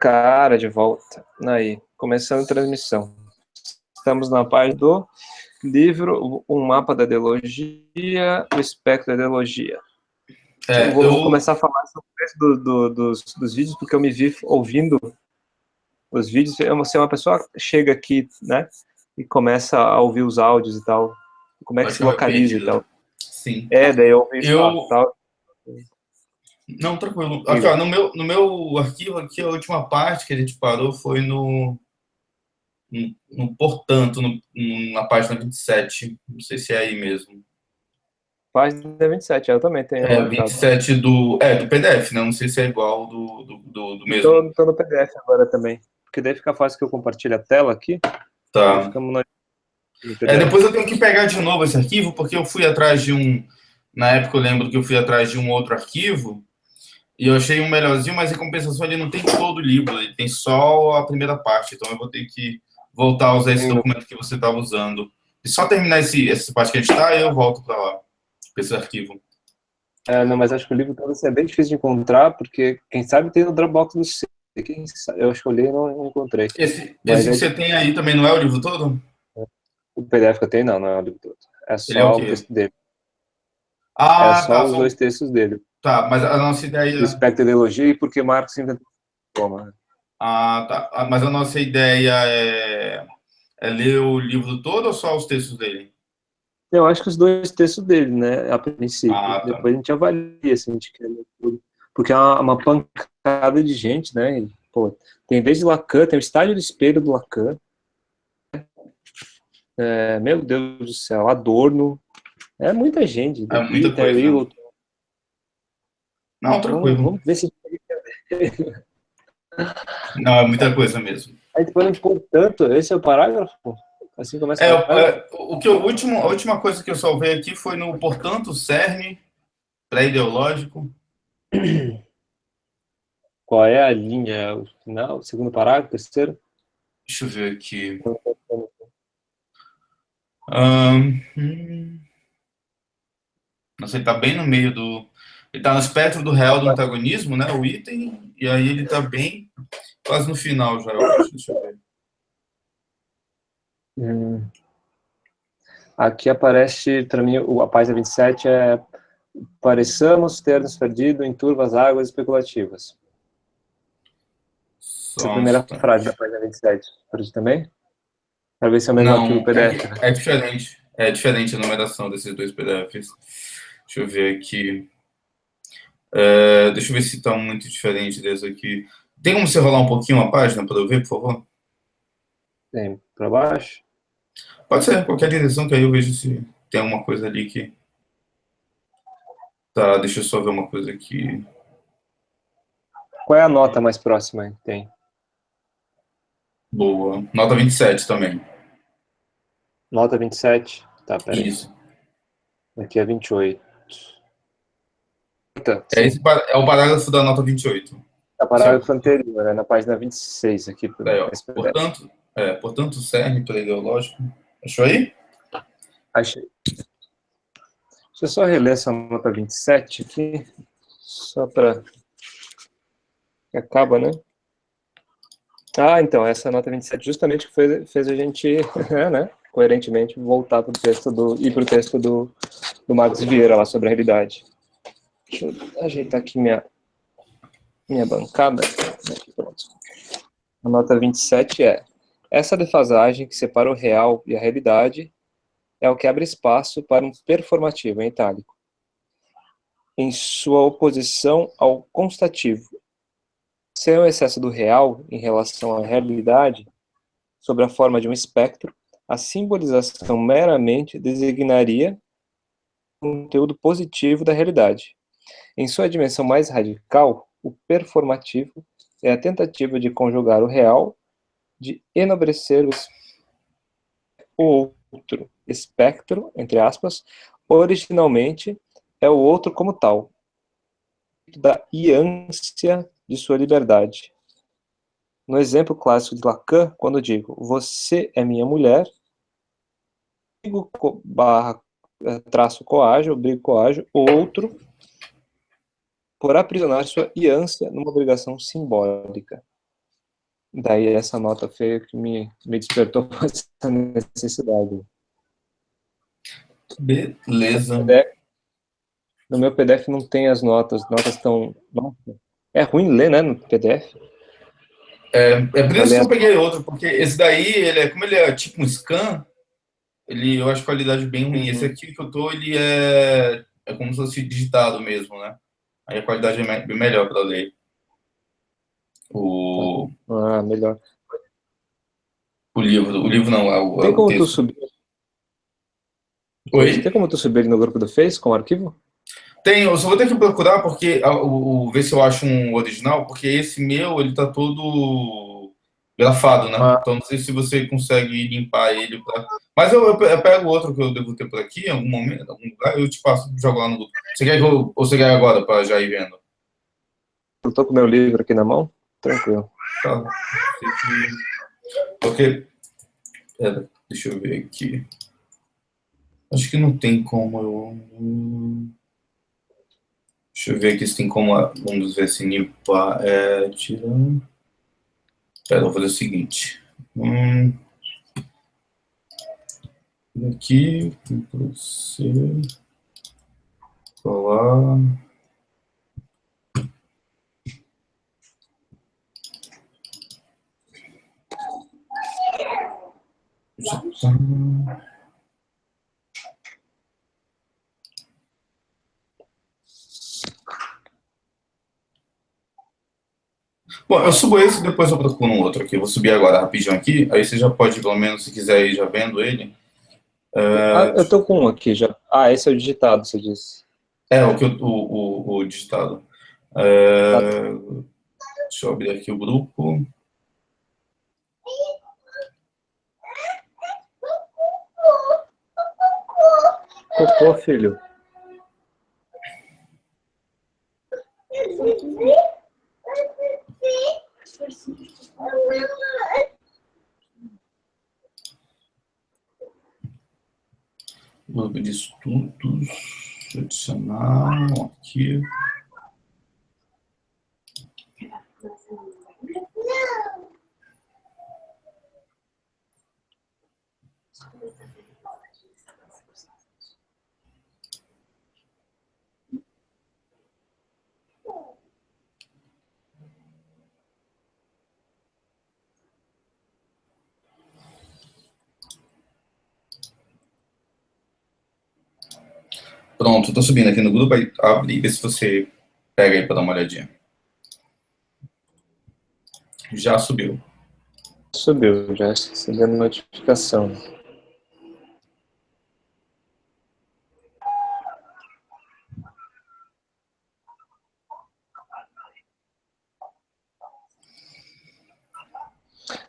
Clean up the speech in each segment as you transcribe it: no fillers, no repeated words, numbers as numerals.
Cara, de volta. Aí, começando a transmissão. Estamos na página do livro Um Mapa da Ideologia, o Espectro da Ideologia. Eu vou começar a falar sobre dos vídeos, porque eu me vi ouvindo os vídeos. Se uma pessoa chega aqui, né, e começa a ouvir os áudios e tal, como é que se localiza e tal. Sim. Daí eu ouvi isso tal. Não, tranquilo. Aqui, ó, no meu arquivo, aqui, a última parte que a gente parou foi portanto, na página 27. Não sei se é aí mesmo. Página 27, eu também tenho marcado. 27 do PDF, né? Não sei se é igual do mesmo. Tô no PDF agora também, porque daí fica fácil que eu compartilhe a tela aqui. Tá. Ficamos no PDF. Depois eu tenho que pegar de novo esse arquivo, porque eu fui atrás de um... Na época eu lembro que eu fui atrás de um outro arquivo, e eu achei um melhorzinho, mas em compensação ele não tem todo o livro, ele tem só a primeira parte, então eu vou ter que voltar a usar esse documento que você estava usando. E só terminar essa parte que a gente está, eu volto para lá, para esse arquivo. Não, mas acho que o livro todo é bem difícil de encontrar, porque quem sabe tem no Dropbox do C. Eu acho que eu olhei e não encontrei. Esse que você tem aí também não é o livro todo? O PDF que eu tenho, não é o livro todo. É só o texto dele. É só os dois textos dele. Tá, mas a nossa ideia... O Espectro da Ideologia e Porque Marx inventou coma. Tá. Mas a nossa ideia é ler o livro todo ou só os textos dele? Eu acho que os dois textos dele, né, a princípio. Tá. Depois a gente avalia se a gente quer ler tudo. Porque é uma pancada de gente, né? E, pô, tem desde Lacan, tem o Estádio do Espelho do Lacan. Meu Deus do céu, Adorno. É muita gente. É muita coisa. Não, tranquilo. Vamos ver se... Não, é muita coisa mesmo. Aí depois não ficou tanto. Esse é o parágrafo? Assim começa o parágrafo. A última coisa que eu salvei aqui foi no portanto, cerne pré-ideológico. Qual é a linha? O final? O segundo parágrafo? Terceiro? Deixa eu ver aqui. Nossa, ele tá bem no meio do... Ele tá no espectro do real do antagonismo, né? O item, e aí ele tá bem quase no final já, eu acho. Deixa eu ver. Aqui aparece, para mim, a página 27 é: pareçamos ter nos perdido em turvas águas especulativas. Essa é a primeira frase da página 27. Para também? Para ver se é o mesmo arquivo PDF. É diferente. É diferente a numeração desses dois PDFs. Deixa eu ver aqui. Deixa eu ver se está muito diferente desse aqui. Tem como você rolar um pouquinho a página para eu ver, por favor? Tem. Para baixo? Pode ser, qualquer direção, que aí eu vejo se tem alguma coisa ali que... Tá, deixa eu só ver uma coisa aqui. Qual é a nota mais próxima que tem? Boa. Nota 27 também. Nota 27? Tá, peraí. Isso. Aqui é 28. É o parágrafo da nota 28. É o parágrafo anterior, né, na página 26 aqui. Portanto, cerne pré-ideológico. Achou aí? Achei. Deixa eu só reler essa nota 27 aqui, só para... Acaba, né? Então, essa nota 27 justamente que fez a gente, né, coerentemente, voltar para o texto ir para o texto do Marcos Vieira, lá sobre a realidade. Deixa eu ajeitar aqui minha bancada. Aqui, pronto. A nota 27 é: essa defasagem que separa o real e a realidade é o que abre espaço para um performativo, em itálico, em sua oposição ao constativo. Sem o excesso do real em relação à realidade, sob a forma de um espectro, a simbolização meramente designaria o conteúdo positivo da realidade. Em sua dimensão mais radical, o performativo é a tentativa de conjugar o real, de enobrecer o outro. Espectro, entre aspas, originalmente é o outro como tal, da ânsia de sua liberdade. No exemplo clássico de Lacan, quando digo você é minha mulher, brigo barra traço coágio, brigo coágio, o outro por aprisionar sua ânsia numa obrigação simbólica. Daí essa nota feia que me despertou essa necessidade. Beleza. No meu PDF não tem as notas estão... Nossa, é ruim ler, né, no PDF? É por isso que eu peguei outro, porque esse daí, como ele é tipo um scan, eu acho a qualidade bem ruim. Esse aqui que eu tô, ele é como se fosse digitado mesmo, né? Aí a qualidade é bem melhor para ler. Melhor. O livro não, Tem o como tu texto. subir? Oi? Tem como tu subir ele no grupo do Face com o arquivo? Tem, eu só vou ter que procurar porque ver se eu acho um original, porque esse meu, ele tá todo grafado, né? Então não sei se você consegue limpar ele pra... Mas eu pego outro que eu devo ter por aqui, em algum momento, em algum lugar, eu te passo, jogo lá no grupo. Você quer ou você quer agora para já ir vendo? Eu tô com o meu livro aqui na mão, tranquilo. Tá. Porque... Pera, deixa eu ver aqui. Acho que não tem como eu... Deixa eu ver aqui se tem como vamos ver se limpar. Tirando... Pera, eu vou fazer o seguinte. Aqui, Ctrl C, colar. Bom, eu subo esse e depois eu procuro um outro aqui. Eu vou subir agora rapidinho aqui. Aí você já pode, pelo menos, se quiser ir já vendo ele. Eu tô com um aqui já. Esse é o digitado, você disse. O digitado. Deixa eu abrir aqui o grupo. Cocô, filho. Grupo de estudos. Adicionar. Aqui. Pronto, estou subindo aqui no grupo. Aí abre e vê se você pega aí para dar uma olhadinha. Já subiu. Subiu, já recebendo notificação.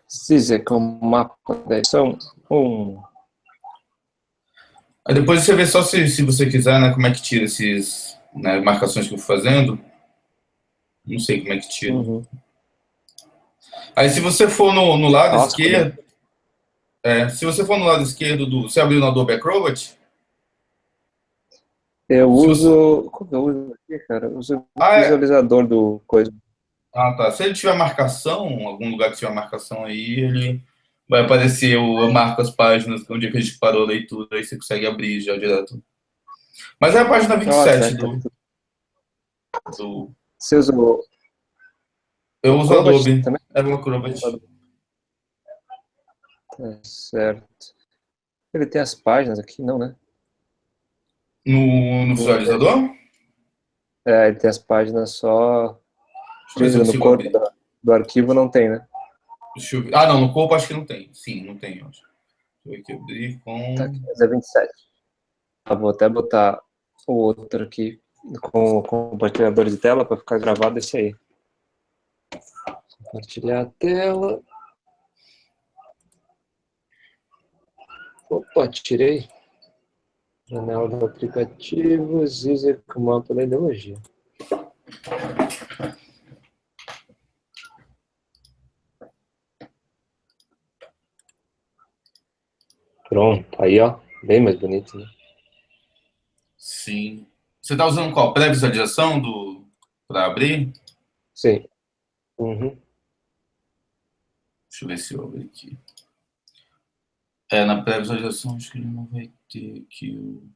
Zizek, o mapa da edição. Aí depois você vê só se você quiser, né, como é que tira esses, né, marcações que eu fui fazendo. Não sei como é que tira. Aí se você for no lado esquerdo, se você for no lado esquerdo você abriu no Adobe Acrobat? Eu uso... Como eu uso aqui, cara? Eu uso o visualizador do coisa. Tá. Se ele tiver marcação, algum lugar que tiver marcação aí, ele vai aparecer, eu marco as páginas onde é que a gente parou a leitura, aí você consegue abrir já direto. Mas é a página 27 do... Você usa o... Eu uso o Adobe também? É o Acrobat. Certo. Ele tem as páginas aqui, não, né? No visualizador? Ele tem as páginas só... No corpo do arquivo não tem, né? Deixa eu ver. Não, no corpo acho que não tem. Sim, não tem, eu acho. Deixa eu ver aqui, abrir com... Tá aqui, é 27. Vou até botar o outro aqui com o compartilhador de tela para ficar gravado esse aí. Compartilhar a tela. Opa, tirei. Janela do aplicativo, Zizek, mapa da ideologia. Pronto, aí ó, bem mais bonito, né? Sim. Você tá usando qual? Pré-visualização para abrir? Sim. Uhum. Deixa eu ver se eu abro aqui. Na pré-visualização, acho que ele não vai ter aqui o...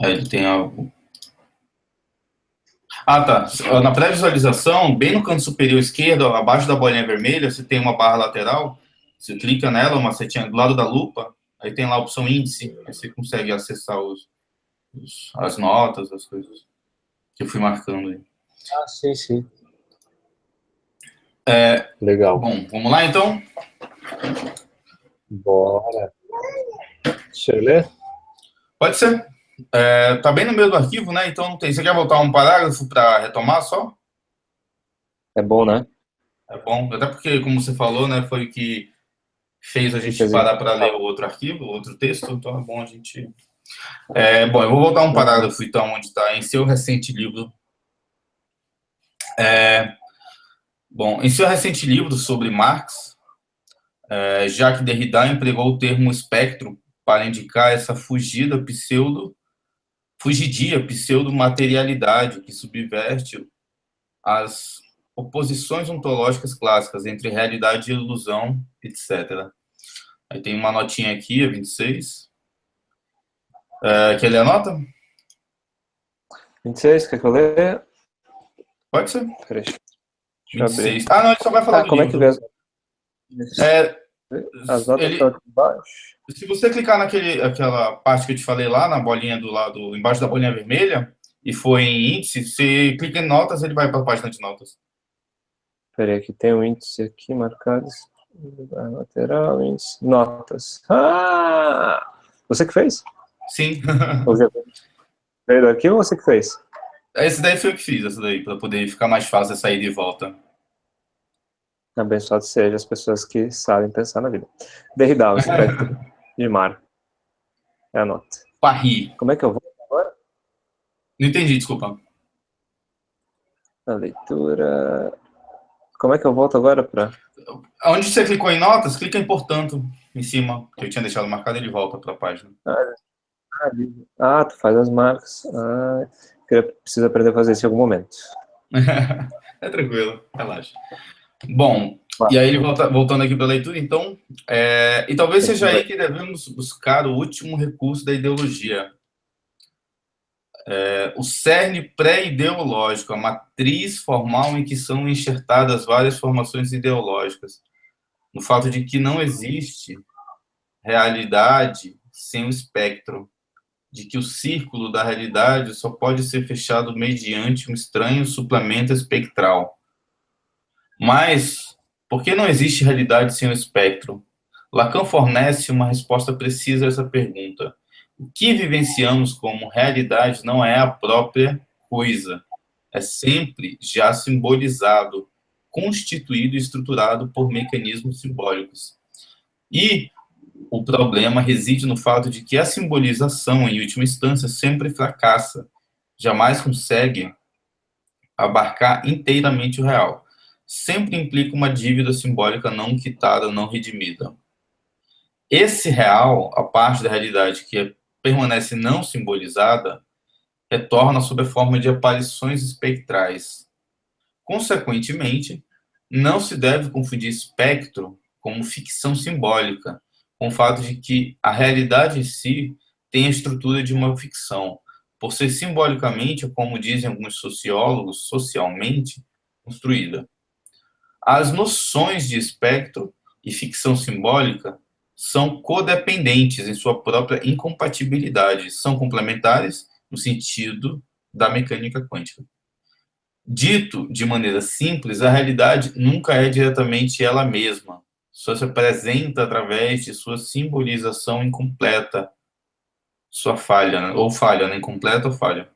Ele tem algo... tá. Na pré-visualização, bem no canto superior esquerdo, abaixo da bolinha vermelha, você tem uma barra lateral. Você clica nela, uma setinha do lado da lupa, aí tem lá a opção índice, aí você consegue acessar as notas, as coisas que eu fui marcando aí. Sim, sim. Legal. Bom, vamos lá então? Bora. Deixa eu ler? Pode ser. Tá bem no meio do arquivo, né? Então não tem. Você quer voltar um parágrafo para retomar só? É bom, né? É bom. Até porque, como você falou, né, foi o que fez a gente parar para ler o outro arquivo, o outro texto, então é bom a gente... Bom, eu vou voltar um parágrafo, então, onde está em seu recente livro. Bom, em seu recente livro sobre Marx, Jacques Derrida empregou o termo espectro para indicar essa fugidia pseudo-materialidade que subverte as oposições ontológicas clássicas entre realidade e ilusão, etc. Aí tem uma notinha aqui, a 26. Quer ler a nota? 26, quer que eu leia? Pode ser. Peraí, 26. Não, ele só vai falar do como livro. É que vê as notas estão aqui embaixo? Se você clicar naquela parte que eu te falei lá, na bolinha do lado, embaixo da bolinha vermelha, e for em índice, você clica em notas, ele vai para a página de notas. Peraí, aqui tem um índice aqui marcado. Lateral, índice, notas. Você que fez? Sim. Veio daqui ou você que fez? Esse daí foi eu que fiz, essa daí, para poder ficar mais fácil a sair de volta. Abençoado sejam as pessoas que sabem pensar na vida. Derrida, o espectro de mar. É a nota. Parri. Como é que eu vou agora? Não entendi, desculpa. A leitura... Como é que eu volto agora para... Onde você clicou em notas, clica em portanto, em cima, que eu tinha deixado marcado, ele volta para a página. Tu faz as marcas. Preciso aprender a fazer isso em algum momento. É tranquilo, relaxa. Bom, e aí ele voltando aqui para a leitura, então, e talvez seja aí que devemos buscar o último recurso da ideologia. O cerne pré-ideológico, a matriz formal em que são enxertadas várias formações ideológicas, no fato de que não existe realidade sem o espectro, de que o círculo da realidade só pode ser fechado mediante um estranho suplemento espectral. Mas, por que não existe realidade sem o espectro? Lacan fornece uma resposta precisa a essa pergunta. O que vivenciamos como realidade não é a própria coisa. É sempre já simbolizado, constituído e estruturado por mecanismos simbólicos. E o problema reside no fato de que a simbolização, em última instância, sempre fracassa, jamais consegue abarcar inteiramente o real. Sempre implica uma dívida simbólica não quitada, não redimida. Esse real, a parte da realidade que permanece não simbolizada, retorna sob a forma de aparições espectrais. Consequentemente, não se deve confundir espectro como ficção simbólica, com o fato de que a realidade em si tem a estrutura de uma ficção, por ser simbolicamente, como dizem alguns sociólogos, socialmente construída. As noções de espectro e ficção simbólica são codependentes em sua própria incompatibilidade, são complementares no sentido da mecânica quântica. Dito de maneira simples, a realidade nunca é diretamente ela mesma, só se apresenta através de sua simbolização incompleta, sua falha, né? Ou falha, né? Incompleta ou falha.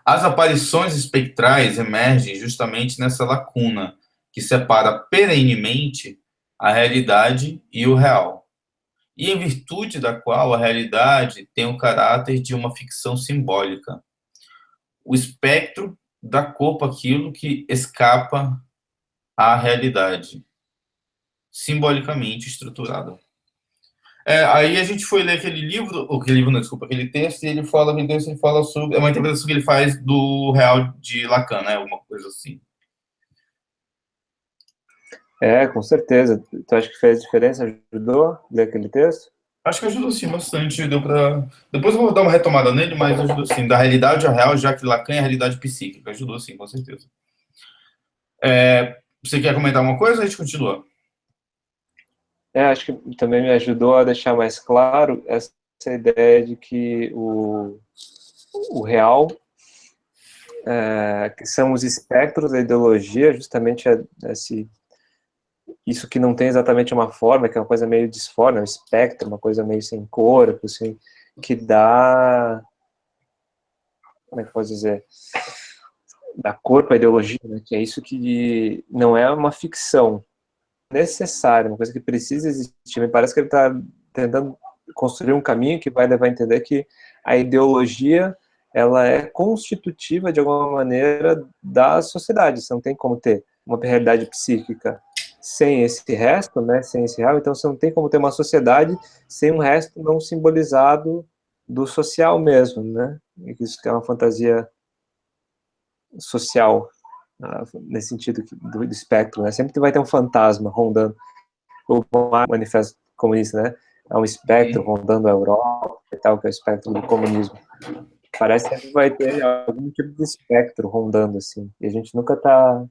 As aparições espectrais emergem justamente nessa lacuna que separa perenemente a realidade e o real, e em virtude da qual a realidade tem o caráter de uma ficção simbólica. O espectro dá corpo àquilo que escapa à realidade, simbolicamente estruturada. Aí a gente foi ler aquele livro não, desculpa, aquele texto, e ele fala sobre, é uma interpretação que ele faz do Real de Lacan, né, alguma coisa assim. Com certeza. Tu acha que fez diferença? Ajudou ler aquele texto? Acho que ajudou sim bastante, deu para. Depois eu vou dar uma retomada nele, mas ajudou sim. Da realidade ao real, já que Lacan é a realidade psíquica. Ajudou sim, com certeza. Você quer comentar uma coisa ou a gente continua? Acho que também me ajudou a deixar mais claro essa ideia de que o real, que são os espectros da ideologia, justamente isso que não tem exatamente uma forma, que é uma coisa meio disforme, um espectro, uma coisa meio sem corpo, assim, que dá, como é que eu posso dizer, dá corpo à ideologia, né? Que é isso que não é uma ficção necessária, uma coisa que precisa existir. Me parece que ele está tentando construir um caminho que vai levar a entender que a ideologia ela é constitutiva de alguma maneira da sociedade. Você não tem como ter uma realidade psíquica sem esse resto, né? Sem esse real. Então você não tem como ter uma sociedade sem um resto não simbolizado do social mesmo, né? Isso que é uma fantasia social nesse sentido do espectro, né? Sempre vai ter um fantasma rondando o manifesto comunista, né? É um espectro rondando a Europa e tal, que é o espectro do comunismo. Parece que sempre vai ter algum tipo de espectro rondando, assim. E a gente nunca tá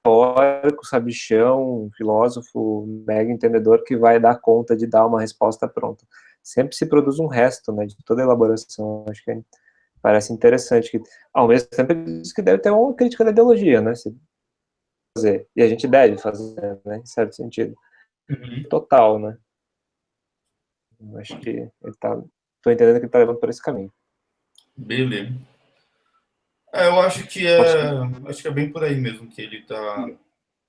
teórico, sabichão, filósofo, mega entendedor que vai dar conta de dar uma resposta pronta. Sempre se produz um resto, né, de toda elaboração. Acho que parece interessante que, ao mesmo tempo, ele diz que deve ter uma crítica da ideologia, né? Se fazer. E a gente deve fazer, né? Em certo sentido. Total, né? Acho que ele tá. Tô entendendo que ele tá levando por esse caminho. Beleza. Eu acho que é bem por aí mesmo que ele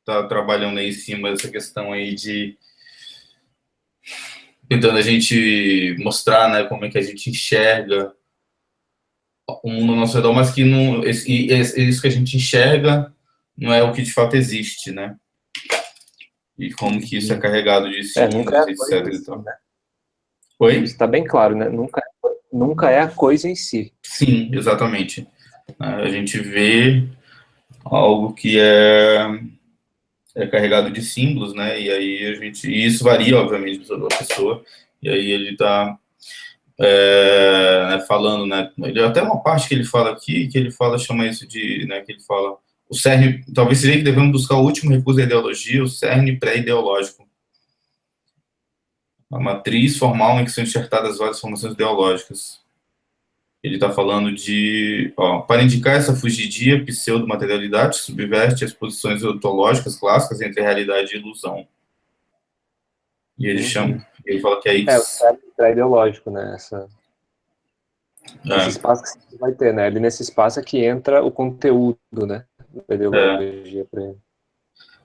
tá trabalhando aí em cima dessa questão aí de tentando a gente mostrar, né, como é que a gente enxerga o mundo ao nosso redor, mas que não, isso que a gente enxerga não é o que de fato existe, né? E como que isso é carregado de Nunca é símbolos, a coisa etc. em E si, tal. né? Oi? Isso tá bem claro, né? Nunca é a coisa em si. Sim, exatamente. A gente vê algo que é carregado de símbolos, né? E aí e isso varia, obviamente, de toda pessoa. E aí ele está né, falando, né? Ele, até uma parte que ele fala aqui, que ele fala, chama isso de, né? Que ele fala o cerne, talvez seja que devemos buscar o último recurso da ideologia, o cerne pré-ideológico, a matriz formal em que são enxertadas várias formações ideológicas. Ele está falando para indicar essa fugidia pseudo-materialidade, subverte as posições ontológicas clássicas entre realidade e ilusão. E ele fala que é O isso. cérebro ideológico, né? Esse espaço que você vai ter, né? Ali nesse espaço é que entra o conteúdo, né? Da ideologia para ele.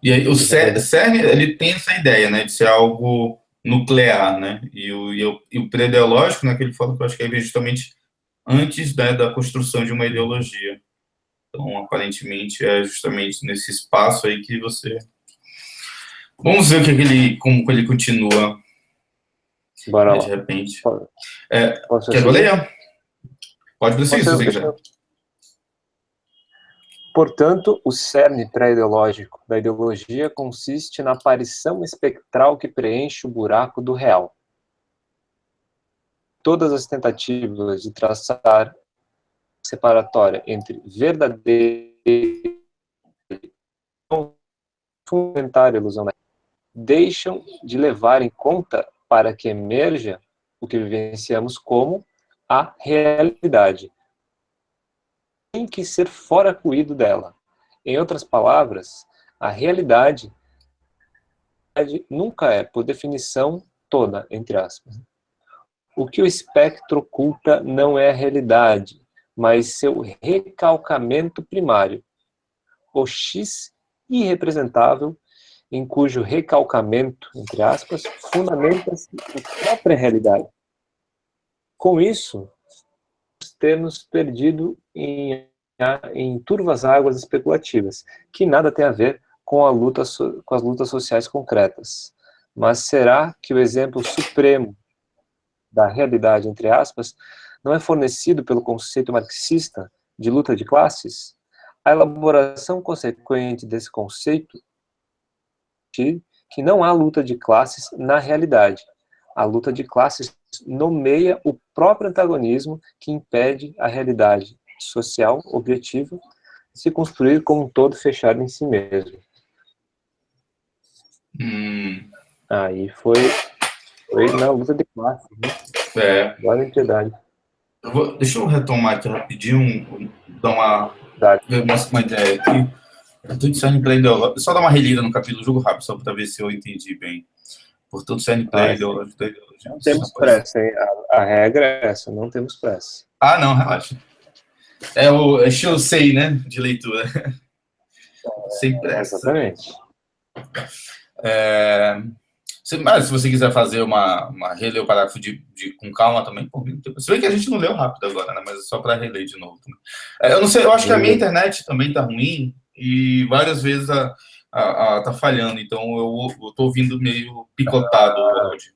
E aí o CERN, ele tem essa ideia, né, de ser algo nuclear, né? E o pré-ideológico, né, que ele fala que eu acho que é justamente antes, né, da construção de uma ideologia. Então, aparentemente, é justamente nesse espaço aí que você... Vamos ver como ele continua, Bora né, de lá. repente. Posso Quer que eu seguir? leia? Pode prosseguir, se você quiser. Portanto, o cerne pré-ideológico da ideologia consiste na aparição espectral que preenche o buraco do real. Todas as tentativas de traçar separatória entre verdadeiro e fundamental ilusão deixam de levar em conta para que emerja o que vivenciamos como a realidade. Tem que ser foracuído dela. Em outras palavras, a realidade nunca é, por definição, toda, entre aspas. O que o espectro oculta não é a realidade, mas seu recalcamento primário, o X irrepresentável, em cujo recalcamento, entre aspas, fundamenta-se a própria realidade. Com isso, termos perdido em turvas águas especulativas, que nada tem a ver com, com as lutas sociais concretas. Mas será que o exemplo supremo da realidade, entre aspas, não é fornecido pelo conceito marxista de luta de classes? A elaboração consequente desse conceito que não há luta de classes na realidade. A luta de classes nomeia o próprio antagonismo que impede a realidade social objetiva de se construir como um todo fechado em si mesmo. Aí foi na luta de classes, né? Agora em piedade. Deixa eu retomar aqui rapidinho, dar uma ideia aqui. Tudo discerne para ideológico. Só dar uma relida no capítulo, jogo rápido, só para ver se eu entendi bem. Portanto, discerne para ideológico da ideologia. Não temos pressa, hein? A regra é essa, não temos pressa. Ah, não, relaxa. É o estilo SEI, né? De leitura. Sem pressa. Exatamente. Mas se você quiser fazer reler o parágrafo com calma também, por mim. Se bem que a gente não leu rápido agora, né? Mas é só para reler de novo. Eu não sei, eu acho que a minha internet também tá ruim e várias vezes tá falhando, então eu tô ouvindo meio picotado o áudio.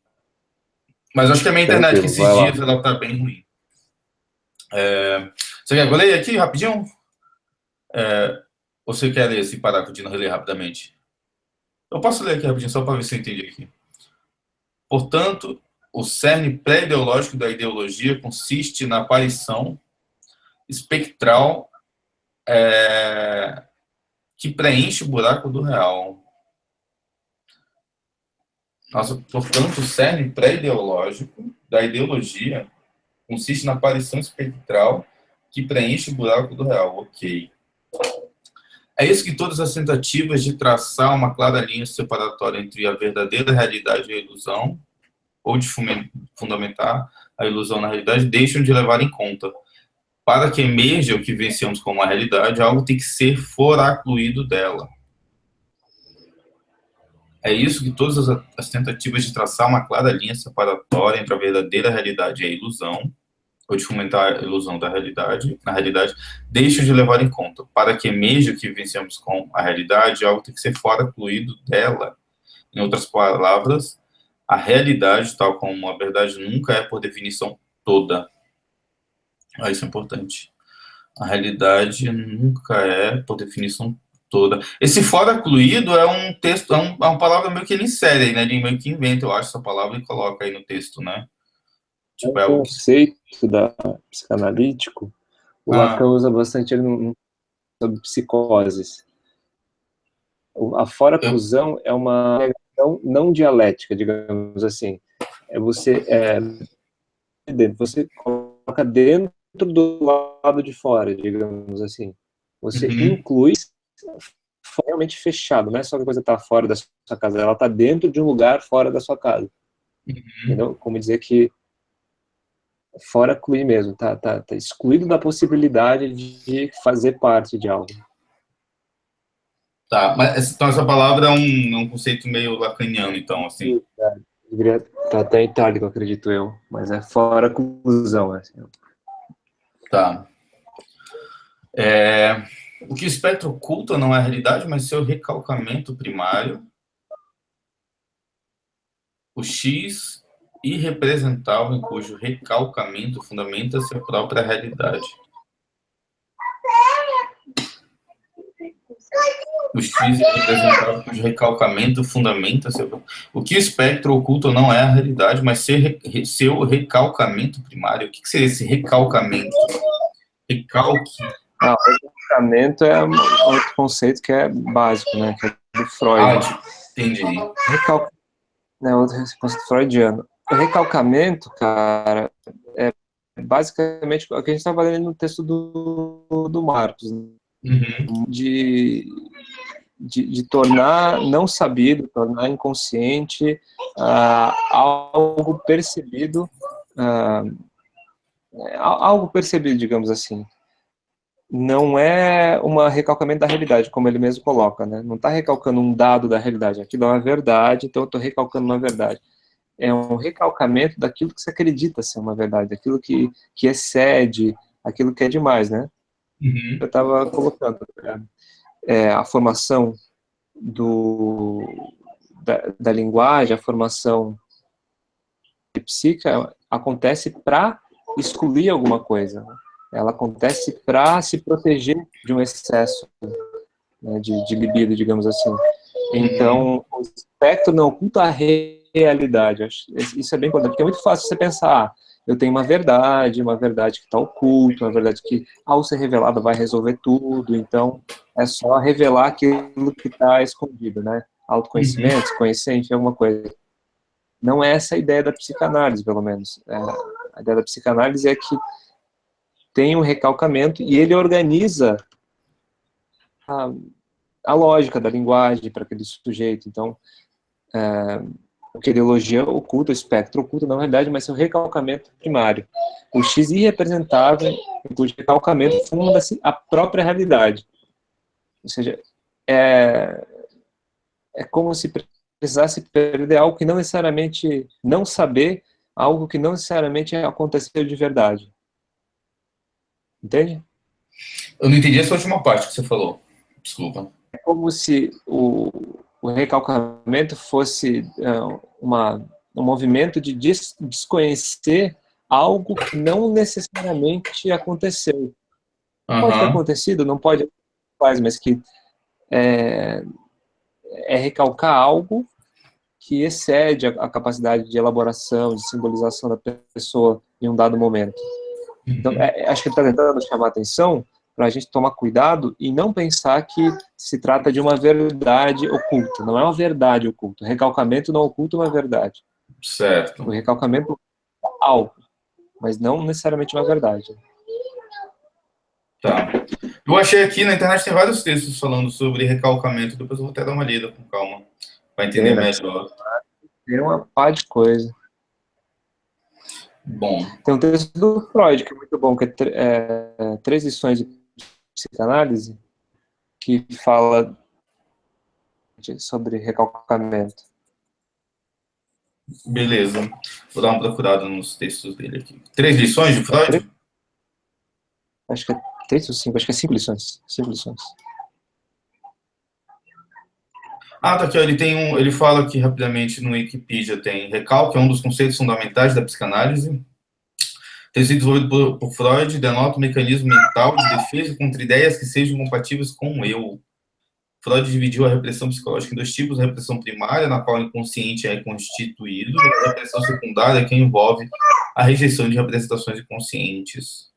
Mas eu acho que a minha internet que esses dias ela tá bem ruim. Você quer que eu leia aqui rapidinho? Ou você quer ler esse parágrafo de não reler rapidamente? Eu posso ler aqui rapidinho, só para ver se eu entendi aqui. Portanto, o cerne pré-ideológico da ideologia consiste na aparição espectral que preenche o buraco do real. Portanto, o cerne pré-ideológico da ideologia consiste na aparição espectral que preenche o buraco do real. Ok. É isso que todas as tentativas de traçar uma clara linha separatória entre a verdadeira realidade e a ilusão, ou de fundamentar a ilusão na realidade, deixam de levar em conta. Para que emerja o que vencemos como a realidade, algo tem que ser foracluído dela. É isso que todas as tentativas de traçar uma clara linha separatória entre a verdadeira realidade e a ilusão, ou de fomentar a ilusão da realidade, na realidade, deixam de levar em conta. Para que emerja o que vencemos com a realidade, algo tem que ser foracluído dela. Em outras palavras, a realidade, tal como a verdade, nunca é, por definição, toda. Isso é importante. A realidade nunca é, por definição, toda. Esse foracluído é um texto, é uma palavra meio que ele insere aí, né? Ele meio que inventa, eu acho, essa palavra e coloca aí no texto, né? Tipo, é um conceito da psicanalítico, o Lacan usa bastante ele sobre psicoses. A foraclusão é uma negação não dialética, digamos assim. Você coloca dentro do lado de fora, digamos assim. Você inclui realmente fechado, não é só que a coisa está fora da sua casa, ela está dentro de um lugar fora da sua casa. Entendeu? Como dizer que fora excluir mesmo, tá excluído da possibilidade de fazer parte de algo. Tá, mas então essa palavra é um conceito meio lacaniano, então, assim. Deveria estar até em itálico, acredito eu, mas é fora conclusão. Assim. Tá. O que o espectro oculta não é a realidade, mas seu recalcamento primário. O X irrepresentável, em cujo recalcamento fundamenta sua própria realidade. O X irrepresentável, cujo recalcamento fundamenta seu... O que o espectro oculta não é a realidade, mas seu recalcamento primário. O que seria esse recalcamento? Recalque. O recalcamento é outro conceito que é básico, né? Que é do Freud. Entendi. Outro conceito freudiano. O recalcamento, cara, é basicamente o que a gente estava lendo no texto do Marcos, né? De tornar não sabido, tornar inconsciente algo percebido, digamos assim. Não é um recalcamento da realidade, como ele mesmo coloca, né? Não está recalcando um dado da realidade, aquilo é uma verdade, então eu estou recalcando uma verdade. É um recalcamento daquilo que você acredita ser uma verdade, daquilo que excede, aquilo que é demais, né? Eu estava colocando a formação da linguagem, a formação de psique acontece para excluir alguma coisa. Ela acontece para se proteger de um excesso, né, de libido, digamos assim. Então, o espectro não oculta a realidade. Isso é bem importante, porque é muito fácil você pensar, eu tenho uma verdade que está oculta, uma verdade que, ao ser revelada, vai resolver tudo, então é só revelar aquilo que está escondido, né? Autoconhecimento, se conhecer, enfim, alguma coisa. Não é essa a ideia da psicanálise, pelo menos. A ideia da psicanálise é que tem um recalcamento e ele organiza a lógica da linguagem para aquele sujeito. Então, o que ele elogia oculta, o espectro oculta, na realidade, mas é o recalcamento primário. O X irrepresentável, cujo recalcamento funda-se a própria realidade. Ou seja, é como se precisasse perder algo que não necessariamente, não saber algo que não necessariamente aconteceu de verdade. Entende? Eu não entendi essa última parte que você falou. Desculpa. É como se o recalcamento fosse um movimento de desconhecer algo que não necessariamente aconteceu. Pode ter acontecido, não pode, mas que é recalcar algo que excede a capacidade de elaboração, de simbolização da pessoa em um dado momento. Então, acho que ele está tentando chamar a atenção para a gente tomar cuidado e não pensar que se trata de uma verdade oculta. Não é uma verdade oculta. O recalcamento não oculta uma verdade. Certo. O recalcamento é algo, mas não necessariamente uma verdade. Tá. Eu achei aqui na internet tem vários textos falando sobre recalcamento, depois eu vou até dar uma lida com calma, para entender melhor. Tem uma pá de coisa. Bom. Tem um texto do Freud que é muito bom, que é 3 lições de psicanálise, que fala sobre recalcamento. Beleza. Vou dar uma procurada nos textos dele aqui. 3 lições de Freud? Acho que é 3 ou 5, acho que é 5 lições. 5 lições. Ah, tá aqui, ó, ele fala aqui rapidamente no Wikipedia, tem recalque, é um dos conceitos fundamentais da psicanálise. Tem sido desenvolvido por Freud, denota um mecanismo mental de defesa contra ideias que sejam compatíveis com o eu. Freud dividiu a repressão psicológica em 2 tipos: a repressão primária, na qual o inconsciente é constituído, e a repressão secundária, que envolve a rejeição de representações inconscientes.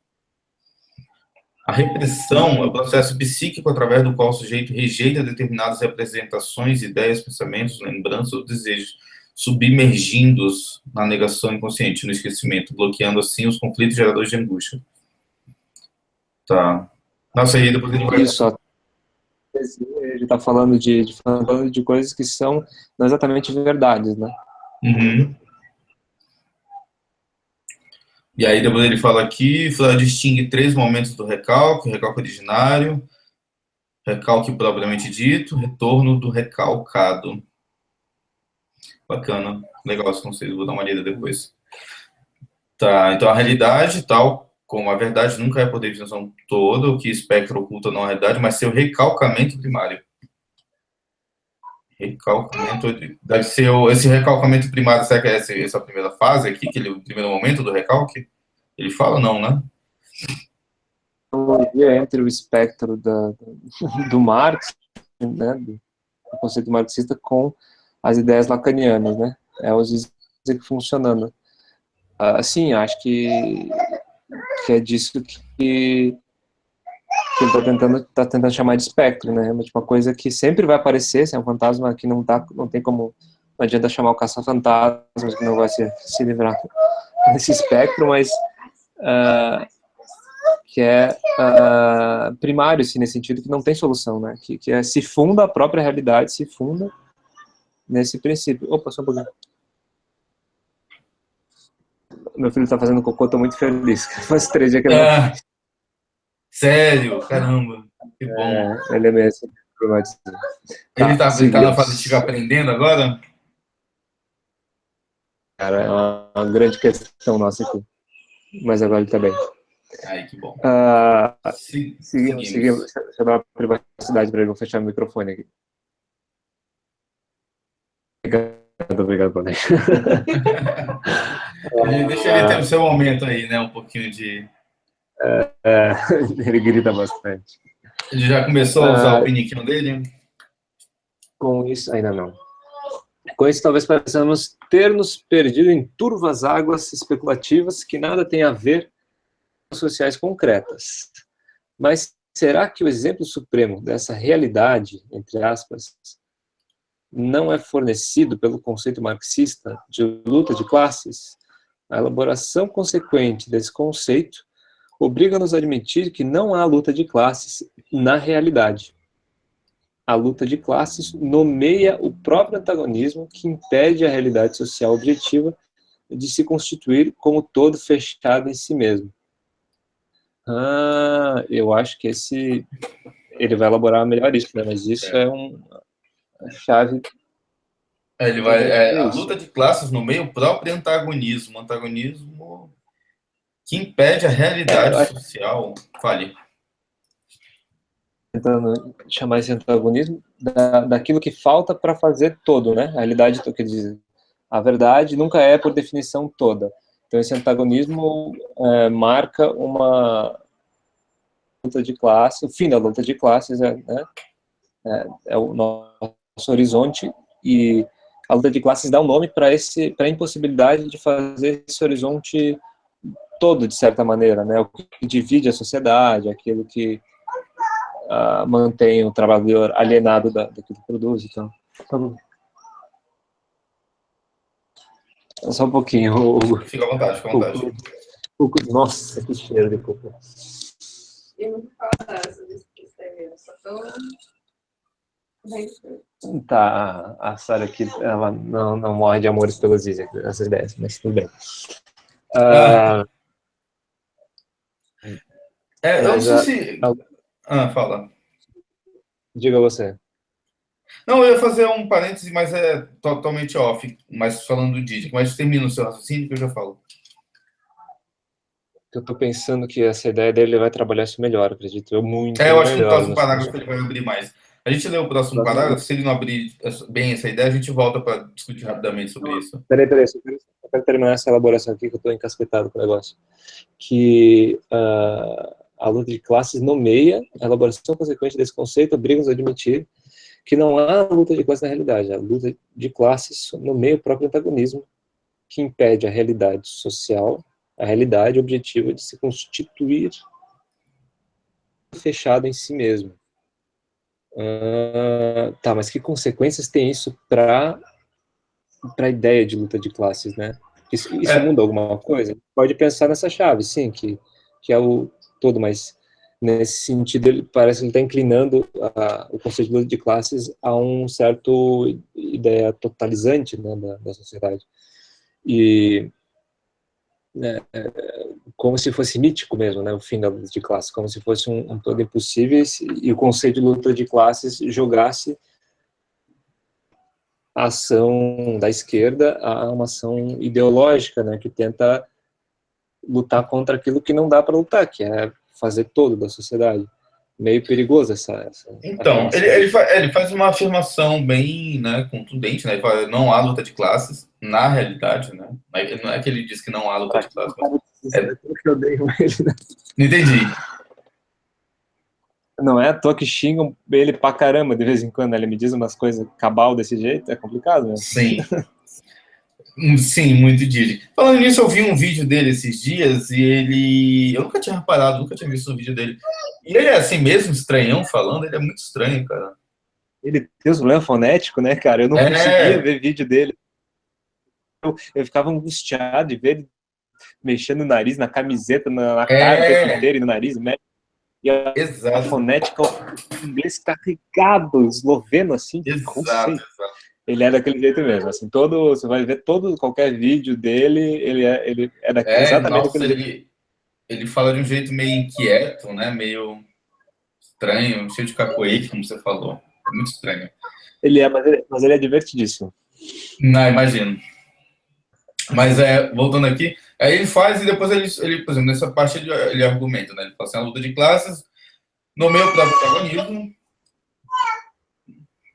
A repressão é o processo psíquico através do qual o sujeito rejeita determinadas representações, ideias, pensamentos, lembranças ou desejos, submergindo-os na negação inconsciente, no esquecimento, bloqueando assim os conflitos geradores de angústia. Tá. Nossa, aí depois ele vai... Isso, ó. Ele está falando de coisas que são não exatamente verdades, né? E aí depois ele fala aqui, Freud distingue 3 momentos do recalque: recalque originário, recalque propriamente dito, retorno do recalcado. Bacana, legal esse conceito, vou dar uma lida depois. Tá, então a realidade, tal como a verdade, nunca é por definição toda, o que espectro oculta não é a realidade, mas seu recalcamento primário. Recalcamento, deve ser esse recalcamento primário, será que é essa primeira fase aqui, o primeiro momento do recalque? Ele fala não, né? Entre o espectro do Marx, né, do conceito marxista, com as ideias lacanianas, né? Os funcionando. Assim, acho que é disso que ele está tentando chamar de espectro, né? Uma coisa que sempre vai aparecer, se é um fantasma que não tem como, não adianta chamar o caça-fantasmas, que não vai se livrar desse espectro, mas que é primário, assim, nesse sentido que não tem solução, né? Que se funda a própria realidade, se funda nesse princípio. Opa, só um pouquinho. Meu filho tá fazendo cocô, tô muito feliz. Faz 3 dias que ele não faz. Sério? Caramba, que bom. Ele é meio assim, Ele tá na fase de ficar aprendendo agora? Cara, é uma grande questão nossa aqui. Mas agora ele tá bem. Ai, que bom. Seguimos. Deixa eu dar uma privacidade para ele, vou fechar o microfone aqui. Obrigado, Boné. Deixa ele ter o seu momento aí, né? Um pouquinho de... Ele grita bastante. Ele já começou a usar o piniquinho dele? Com isso, ainda não. Com isso, talvez pareçamos ter nos perdido em turvas águas especulativas que nada têm a ver com sociais concretas. Mas será que o exemplo supremo dessa realidade, entre aspas, não é fornecido pelo conceito marxista de luta de classes? A elaboração consequente desse conceito obriga-nos a admitir que não há luta de classes na realidade. A luta de classes nomeia o próprio antagonismo que impede a realidade social objetiva de se constituir como todo fechado em si mesmo. Eu acho que ele vai elaborar melhor isso, né? Mas isso é uma chave. Ele vai, a luta de classes nomeia o próprio antagonismo. Antagonismo que impede a realidade social. Fale. Tentando chamar esse antagonismo daquilo que falta para fazer todo, né? A realidade, quer dizer, a verdade nunca é, por definição, toda. Então, esse antagonismo marca uma luta de classe, o fim da luta de classes, né? É o nosso horizonte, e a luta de classes dá um nome para a impossibilidade de fazer esse horizonte todo, de certa maneira, né? O que divide a sociedade, aquilo que mantém o trabalhador alienado daquilo que produz. Então, só um pouquinho. Fica à vontade, fica à vontade. Nossa, que cheiro de cocô. Eu não falo nada sobre isso que você só tô... Tá, a Sarah aqui, ela não morre de amores pelos Zizek, essas ideias, mas tudo bem. Eu não sei se... fala. Diga você. Não, eu ia fazer um parêntese, mas é totalmente off, mas falando do Didic, mas termina o seu raciocínio que eu já falo. Eu tô pensando que essa ideia dele vai trabalhar isso melhor, acredito eu, muito eu acho que no melhor. próximo parágrafo ele vai abrir mais. A gente lê o próximo parágrafo, se ele não abrir bem essa ideia, a gente volta para discutir rapidamente sobre isso. Peraí, eu quero terminar essa elaboração aqui, que eu tô encasquetado com o negócio. Que a luta de classes nomeia a elaboração consequente desse conceito, obriga-nos a admitir que não há luta de classes na realidade. A luta de classes nomeia o próprio antagonismo que impede a realidade social, a realidade objetiva de se constituir fechado em si mesmo. Tá, mas que consequências tem isso para a ideia de luta de classes, né? Isso muda alguma coisa? Pode pensar nessa chave, sim, que é o todo, mas nesse sentido ele parece que ele está inclinando o conceito de luta de classes a um certo ideia totalizante, né, da sociedade. E como se fosse mítico mesmo, né, o fim da luta de classes, como se fosse um todo impossível, e o conceito de luta de classes jogasse a ação da esquerda a uma ação ideológica, né, que tenta lutar contra aquilo que não dá para lutar, que é fazer todo da sociedade. Meio perigoso essa então, ele faz uma afirmação bem, né, contundente, né? Ele fala, não há luta de classes na realidade, né? Não é que ele diz que não há luta de classes. Eu odeio ele, né? Não entendi. Não é à toa que xingam ele pra caramba de vez em quando, né? Ele me diz umas coisas cabal desse jeito, é complicado, né? Sim. Sim, muito Didi. Falando nisso, eu vi um vídeo dele esses dias e ele... Eu nunca tinha reparado, nunca tinha visto um vídeo dele. E ele é assim mesmo, estranhão falando, ele é muito estranho, cara. Ele tem os problemas fonéticos, né, cara? Eu não conseguia ver vídeo dele. Eu ficava angustiado de ver ele mexendo no nariz, na camiseta, na cara, o tempo inteiro, e no nariz, né? E a fonética, o inglês carregado, esloveno, assim, exato. Ele é daquele jeito mesmo, assim, você vai ver qualquer vídeo dele, ele é exatamente daquele jeito. Ele fala de um jeito meio inquieto, né, meio estranho, cheio de capoeira, como você falou, muito estranho. Mas ele é divertidíssimo. Não, imagino. Mas, voltando aqui, aí ele faz e depois ele por exemplo, nessa parte ele argumenta, né, ele fala assim, a luta de classes, no meu próprio protagonismo,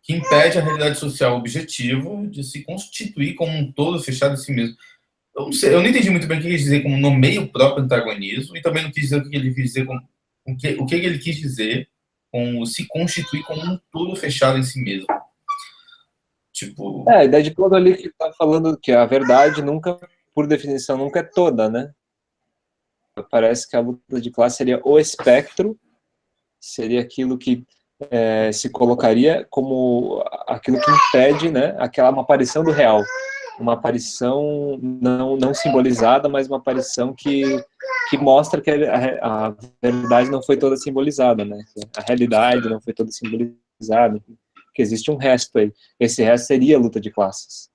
que impede a realidade social objetiva de se constituir como um todo fechado em si mesmo. Eu não sei, eu não entendi muito bem o que ele quis dizer como nomeia o próprio antagonismo e também não quis dizer o que ele quis dizer com o que ele quis dizer com se constituir como um todo fechado em si mesmo. Tipo, A ideia de todo ali que está falando que a verdade nunca, por definição, nunca é toda, né? Parece que a luta de classe seria o espectro, seria aquilo que se colocaria como aquilo que impede, né, uma aparição do real, uma aparição não simbolizada, mas uma aparição que mostra que a verdade não foi toda simbolizada, né, a realidade não foi toda simbolizada, que existe um resto aí. Esse resto seria a luta de classes.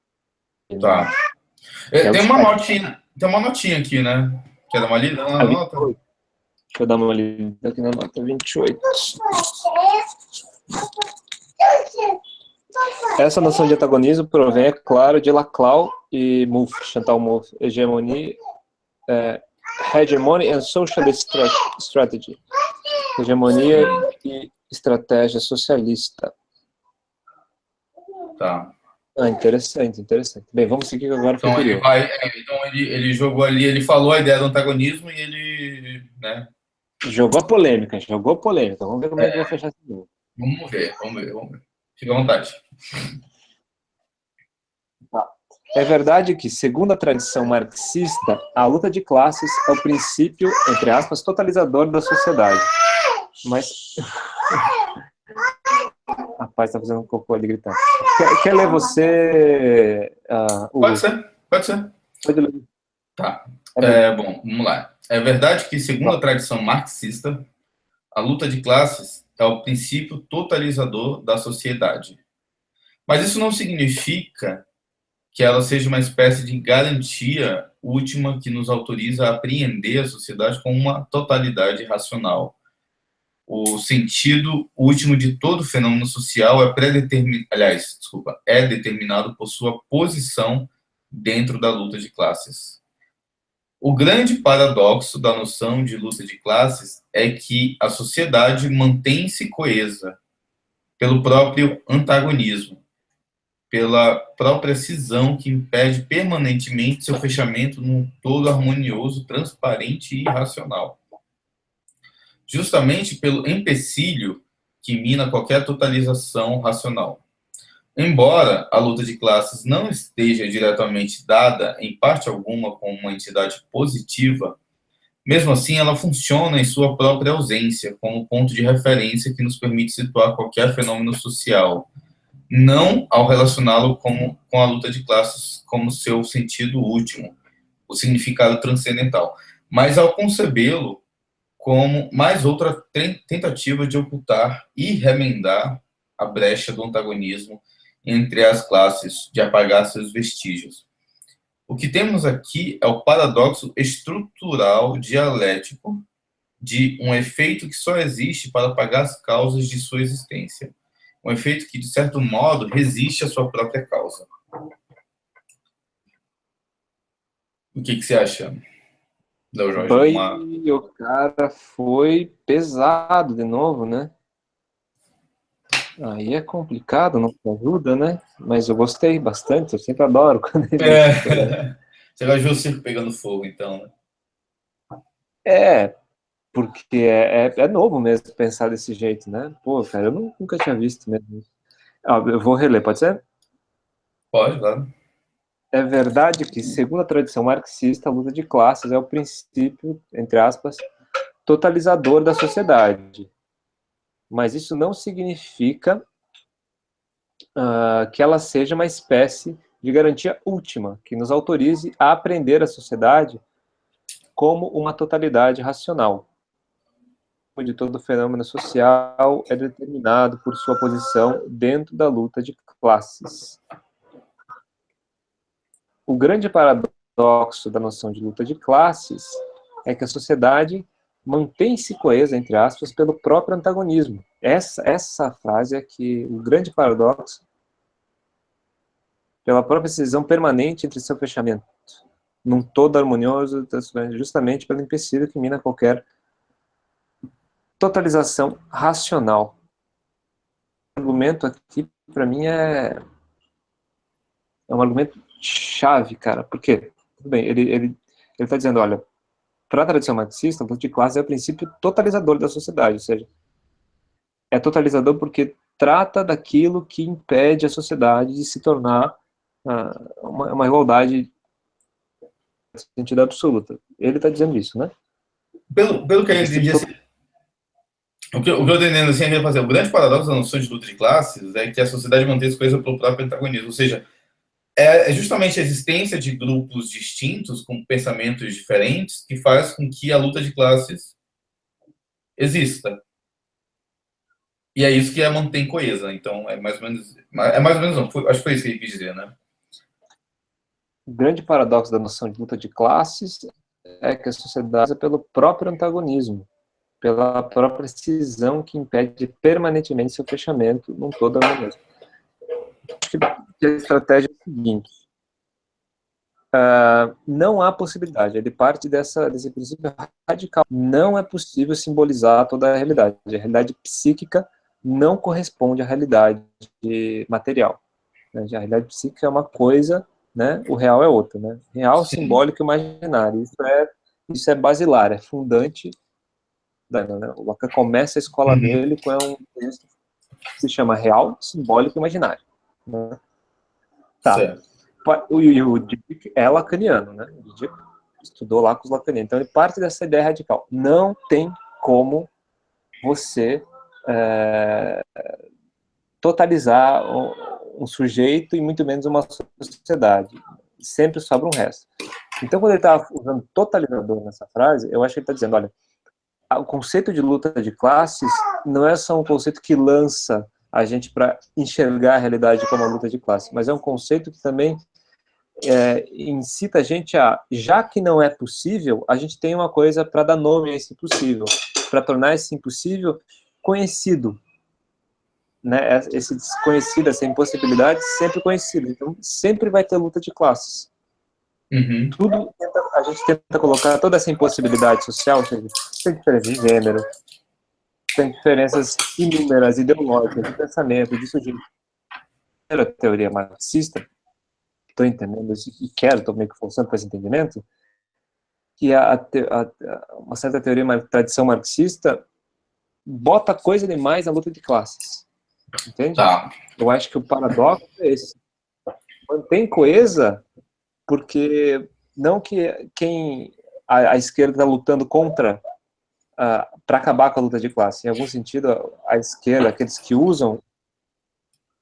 tá. Tem uma notinha aqui, né? Quer dar uma lida na nota? Deixa eu dar uma lida aqui na nota 28. Essa noção de antagonismo provém, é claro, de Laclau e Mouffe, Chantal Mouffe, Hegemony and Socialist Strategy. Hegemonia e estratégia socialista. Tá. Interessante. Bem, vamos seguir agora. Então ele jogou ali, ele falou a ideia do antagonismo e ele, né? Jogou polêmica. Vamos ver como é que eu vou fechar esse jogo. Vamos ver. Fica à vontade. É verdade que, segundo a tradição marxista, a luta de classes é o princípio, entre aspas, totalizador da sociedade. Mas... Rapaz, tá fazendo um cocô ali gritando. Quer ler você... Pode ser. Pode ler. Tá. Bom, vamos lá. É verdade que, segundo a tradição marxista, a luta de classes é o princípio totalizador da sociedade. Mas isso não significa que ela seja uma espécie de garantia última que nos autoriza a apreender a sociedade como uma totalidade racional. O sentido último de todo fenômeno social é determinado por sua posição dentro da luta de classes. O grande paradoxo da noção de luta de classes é que a sociedade mantém-se coesa pelo próprio antagonismo, pela própria cisão que impede permanentemente seu fechamento num todo harmonioso, transparente e racional. Justamente pelo empecilho que mina qualquer totalização racional. Embora a luta de classes não esteja diretamente dada, em parte alguma, como uma entidade positiva, mesmo assim ela funciona em sua própria ausência, como ponto de referência que nos permite situar qualquer fenômeno social, não ao relacioná-lo com a luta de classes como seu sentido último, o significado transcendental, mas ao concebê-lo como mais outra tentativa de ocultar e remendar a brecha do antagonismo entre as classes, de apagar seus vestígios. O que temos aqui é o paradoxo estrutural dialético de um efeito que só existe para apagar as causas de sua existência. Um efeito que, de certo modo, resiste à sua própria causa. O que você acha, Léo Jorge? O cara foi pesado de novo, né? Aí é complicado, não ajuda, né? Mas eu gostei bastante, eu sempre adoro quando ele... Você vai ver o circo pegando fogo, então, né? Porque é novo mesmo pensar desse jeito, né? Pô, cara, eu nunca tinha visto mesmo. Eu vou reler, pode ser? Pode, claro. É verdade que, segundo a tradição marxista, a luta de classes é o princípio, entre aspas, totalizador da sociedade. Mas isso não significa que ela seja uma espécie de garantia última, que nos autorize a aprender a sociedade como uma totalidade racional. De todo fenômeno social é determinado por sua posição dentro da luta de classes. O grande paradoxo da noção de luta de classes é que a sociedade mantém-se coesa, entre aspas, pelo próprio antagonismo. Essa frase é que o grande paradoxo, pela própria cisão permanente entre seu fechamento, num todo harmonioso, justamente pelo empecilho que mina qualquer totalização racional. O argumento aqui para mim, é um argumento chave, cara. Por quê? Tudo bem, ele está dizendo, olha, para a tradição marxista, a luta de classes é o princípio totalizador da sociedade, ou seja, é totalizador porque trata daquilo que impede a sociedade de se tornar uma igualdade no sentido absoluto. Ele está dizendo isso, né? Pelo que eu entendi, assim, o que eu estou entendendo assim, é que fazer o grande paradoxo da noção de luta de classes é que a sociedade mantém as coisas pelo próprio antagonismo, ou seja, é justamente a existência de grupos distintos com pensamentos diferentes que faz com que a luta de classes exista. E é isso que a mantém coesa. Então, é mais ou menos não, acho que foi isso que ele quis dizer, né? O grande paradoxo da noção de luta de classes é que a sociedade é pelo próprio antagonismo, pela própria cisão que impede permanentemente seu fechamento num todo harmonioso. Acho que a estratégia é a seguinte: não há possibilidade, ele parte desse princípio radical. Não é possível simbolizar toda a realidade. A realidade psíquica não corresponde à realidade material. A realidade psíquica é uma coisa, né? O real é outra, né? Real, Sim. simbólico e imaginário. Isso é basilar, é fundante. Né? O Lacan começa a escola dele com um texto que se chama Real, Simbólico e Imaginário. Né? Tá. Certo. O Dick é lacaniano, né? O Dick estudou lá com os lacanianos. Então ele parte dessa ideia radical. Não tem como você totalizar um sujeito e muito menos uma sociedade. Sempre sobra um resto. Então, quando ele está usando totalizador nessa frase, eu acho que ele está dizendo, olha, o conceito de luta de classes não é só um conceito que lança a gente para enxergar a realidade como uma luta de classes, mas é um conceito que também incita a gente já que não é possível, a gente tem uma coisa para dar nome a esse impossível, para tornar esse impossível conhecido. Né, esse desconhecido, essa impossibilidade sempre conhecida. Então, sempre vai ter luta de classes. Tudo, a gente tenta colocar toda essa impossibilidade social, ou seja, tem diferença de gênero, tem diferenças inúmeras, ideológicas, de pensamento, de sujeito. A teoria marxista, estou entendendo isso e estou meio que forçando para esse entendimento, que uma certa teoria, uma tradição marxista, bota coisa demais na luta de classes. Entende? Tá. Eu acho que o paradoxo é esse. Mantém coesa porque não que a esquerda está lutando contra para acabar com a luta de classe. Em algum sentido, a esquerda, aqueles que usam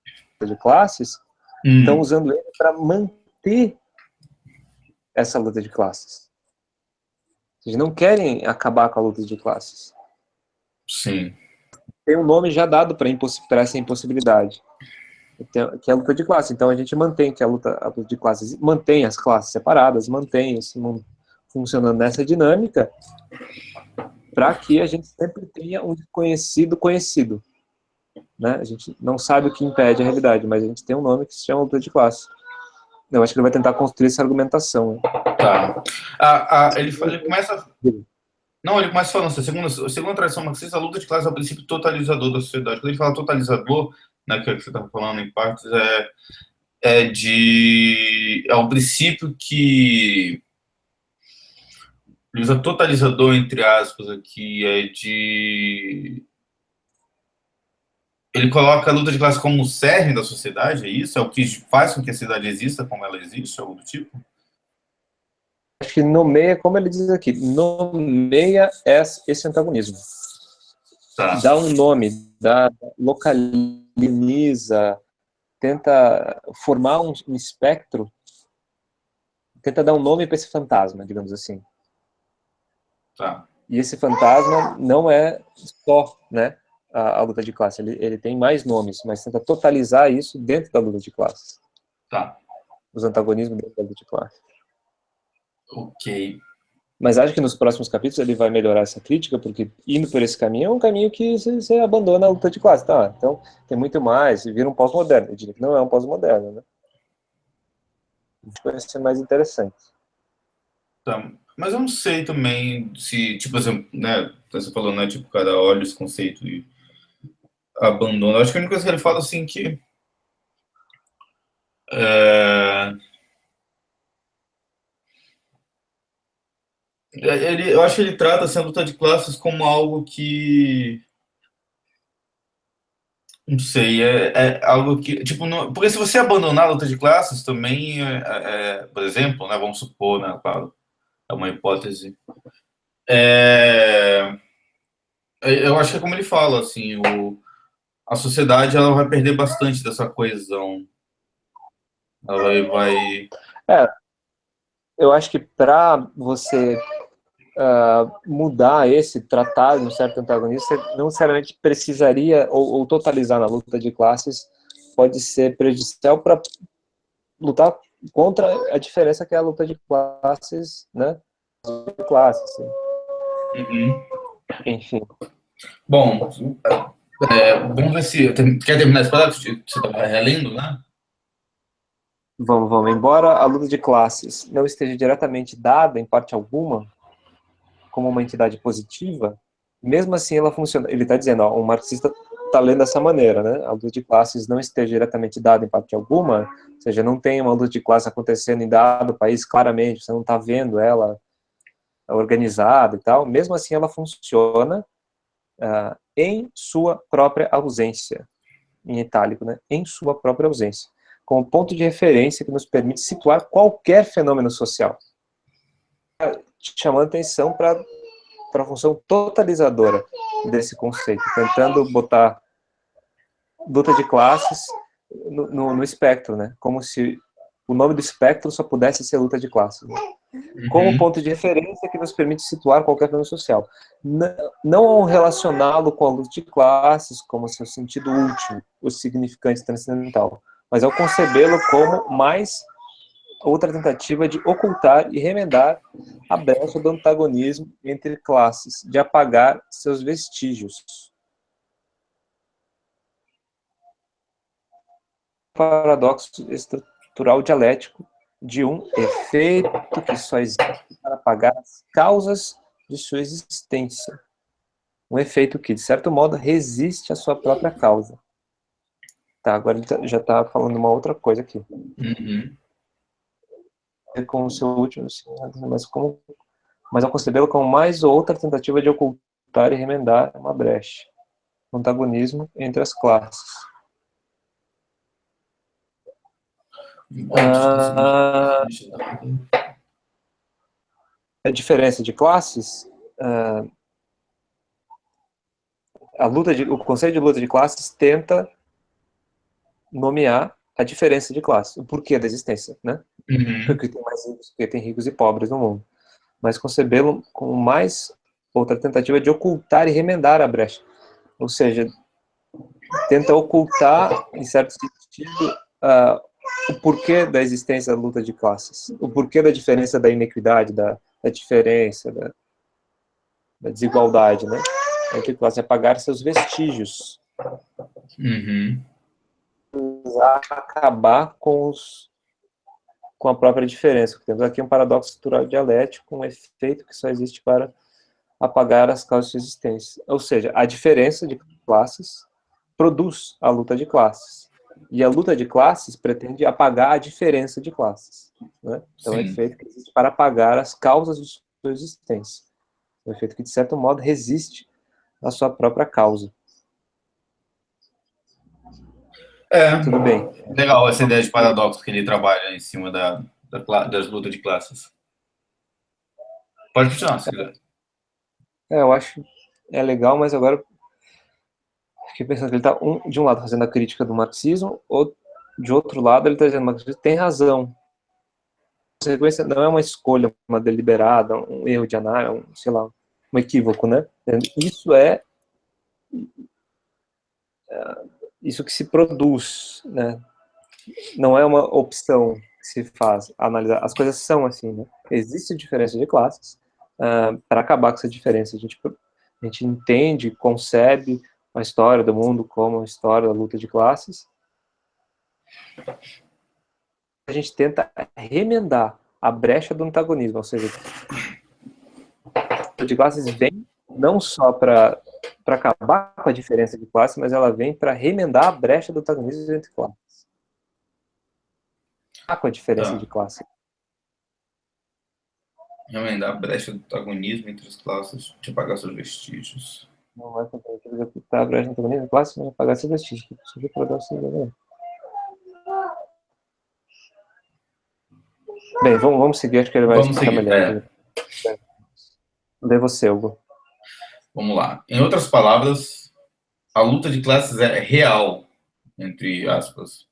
a luta de classes, estão usando ele para manter essa luta de classes. Eles não querem acabar com a luta de classes. Sim. Tem um nome já dado para essa impossibilidade, que é a luta de classe. Então a gente mantém que a luta de classes mantém as classes separadas, mantém esse mundo funcionando nessa dinâmica, para que a gente sempre tenha um desconhecido conhecido. Né? A gente não sabe o que impede a realidade, mas a gente tem um nome que se chama luta de classe. Eu acho que ele vai tentar construir essa argumentação. Tá. Ele começa... Não, ele começa falando assim, segundo a tradição marxista, a luta de classe é o princípio totalizador da sociedade. Quando ele fala totalizador, né, que você estava falando em partes, é um princípio que ele usa totalizador, entre aspas, aqui, ele coloca a luta de classe como o cerne da sociedade, é isso? É o que faz com que a sociedade exista como ela existe, algo do tipo? Acho que nomeia, como ele diz aqui, nomeia esse antagonismo. Tá. Dá um nome, localiza, tenta formar um espectro, tenta dar um nome para esse fantasma, digamos assim. Tá. E esse fantasma não é só, né, a luta de classe, ele tem mais nomes, mas tenta totalizar isso dentro da luta de classe. Tá. Os antagonismos dentro da luta de classe. Ok. Mas acho que nos próximos capítulos ele vai melhorar essa crítica, porque indo por esse caminho é um caminho que você abandona a luta de classe, tá? Então tem muito mais, vira um pós-moderno. Eu diria que não é um pós-moderno, né? Acho que vai ser mais interessante. Tá. Mas eu não sei também se, tipo, assim, né, você falou, né, tipo, o cara olha esse conceito e abandona. Acho que a única coisa que ele fala, assim, que É, eu acho que ele trata assim, a luta de classes como algo que, não sei, é algo que, tipo, porque se você abandonar a luta de classes também, por exemplo, né, vamos supor, né, claro, é uma hipótese, é, eu acho que é como ele fala, assim, a sociedade ela vai perder bastante dessa coesão, ela vai... É, eu acho que para você mudar esse, tratar de um certo antagonista, você não necessariamente precisaria, ou totalizar na luta de classes, pode ser prejudicial para lutar contra a diferença que é a luta de classes, né? De classes, assim. Uhum. Enfim. Bom, vamos ver se... Quer terminar esse parágrafo? Você está relendo, né? Vamos. Embora a luta de classes não esteja diretamente dada, em parte alguma, como uma entidade positiva, mesmo assim ela funciona. Ele está dizendo, ó, um marxista está lendo dessa maneira, né? A luta de classes não esteja diretamente dada em parte alguma, ou seja, não tem uma luta de classes acontecendo em dado país claramente, você não está vendo ela organizada e tal, mesmo assim ela funciona em sua própria ausência, em itálico, né? Em sua própria ausência, como ponto de referência que nos permite situar qualquer fenômeno social. Chamando atenção para a função totalizadora desse conceito, tentando botar luta de classes no espectro, né? Como se o nome do espectro só pudesse ser luta de classes. Né? Como ponto de referência que nos permite situar qualquer fenômeno social. Não relacioná-lo com a luta de classes como seu sentido último, o significante transcendental, mas ao concebê-lo como mais outra tentativa de ocultar e remendar a brecha do antagonismo entre classes, de apagar seus vestígios. Paradoxo estrutural dialético de um efeito que só existe para apagar as causas de sua existência. Um efeito que, de certo modo, resiste à sua própria causa. Tá, agora ele já está falando uma outra coisa aqui. Uhum. Com o seu último, mas ao concebê-lo como mais outra tentativa de ocultar e remendar uma brecha. Um antagonismo entre as classes. A diferença de classes, o conceito de luta de classes tenta nomear a diferença de classes, o porquê da existência, né? Uhum. Porque tem mais ricos, porque tem ricos e pobres no mundo. Mas concebê-lo como mais outra tentativa de ocultar e remendar a brecha. Ou seja, tenta ocultar, em certo sentido, o porquê da existência da luta de classes, o porquê da diferença da inequidade, da diferença, da desigualdade, né? Entre classes, apagar seus vestígios. Uhum. Acabar com a própria diferença. Temos aqui um paradoxo estrutural dialético, um efeito que só existe para apagar as causas de sua existência. Ou seja, a diferença de classes produz a luta de classes. E a luta de classes pretende apagar a diferença de classes. Né? Então, é um efeito que existe para apagar as causas de sua existência. É um efeito que, de certo modo, resiste à sua própria causa. Tudo bem. Legal essa ideia de paradoxo que ele trabalha em cima das lutas de classes. Pode continuar, se quiser. Eu acho legal, mas agora fiquei pensando que ele está, de um lado, fazendo a crítica do marxismo, ou de outro lado, ele está dizendo que o marxismo tem razão. A consequência não é uma escolha, uma deliberada, um erro de análise, sei lá, um equívoco, né? Isso que se produz, né? Não é uma opção que se faz analisar. As coisas são assim, né? Existe diferença de classes. Para acabar com essa diferença, a gente entende, concebe a história do mundo como a história da luta de classes. A gente tenta remendar a brecha do antagonismo, ou seja, a luta de classes vem não só para acabar com a diferença de classe, mas ela vem para remendar a brecha do antagonismo entre classes. com a diferença Tá. de classe. Remendar a brecha do antagonismo entre as classes de apagar seus vestígios. Não vai comprometer executar a brecha antagonismo de classe, mas apagar seus vestígios. Que possível para Bem, vamos seguir, acho que ele vai Vamos explicar seguir. melhor. Lê você, Hugo. Vamos lá. Em outras palavras, a luta de classes é real, entre aspas,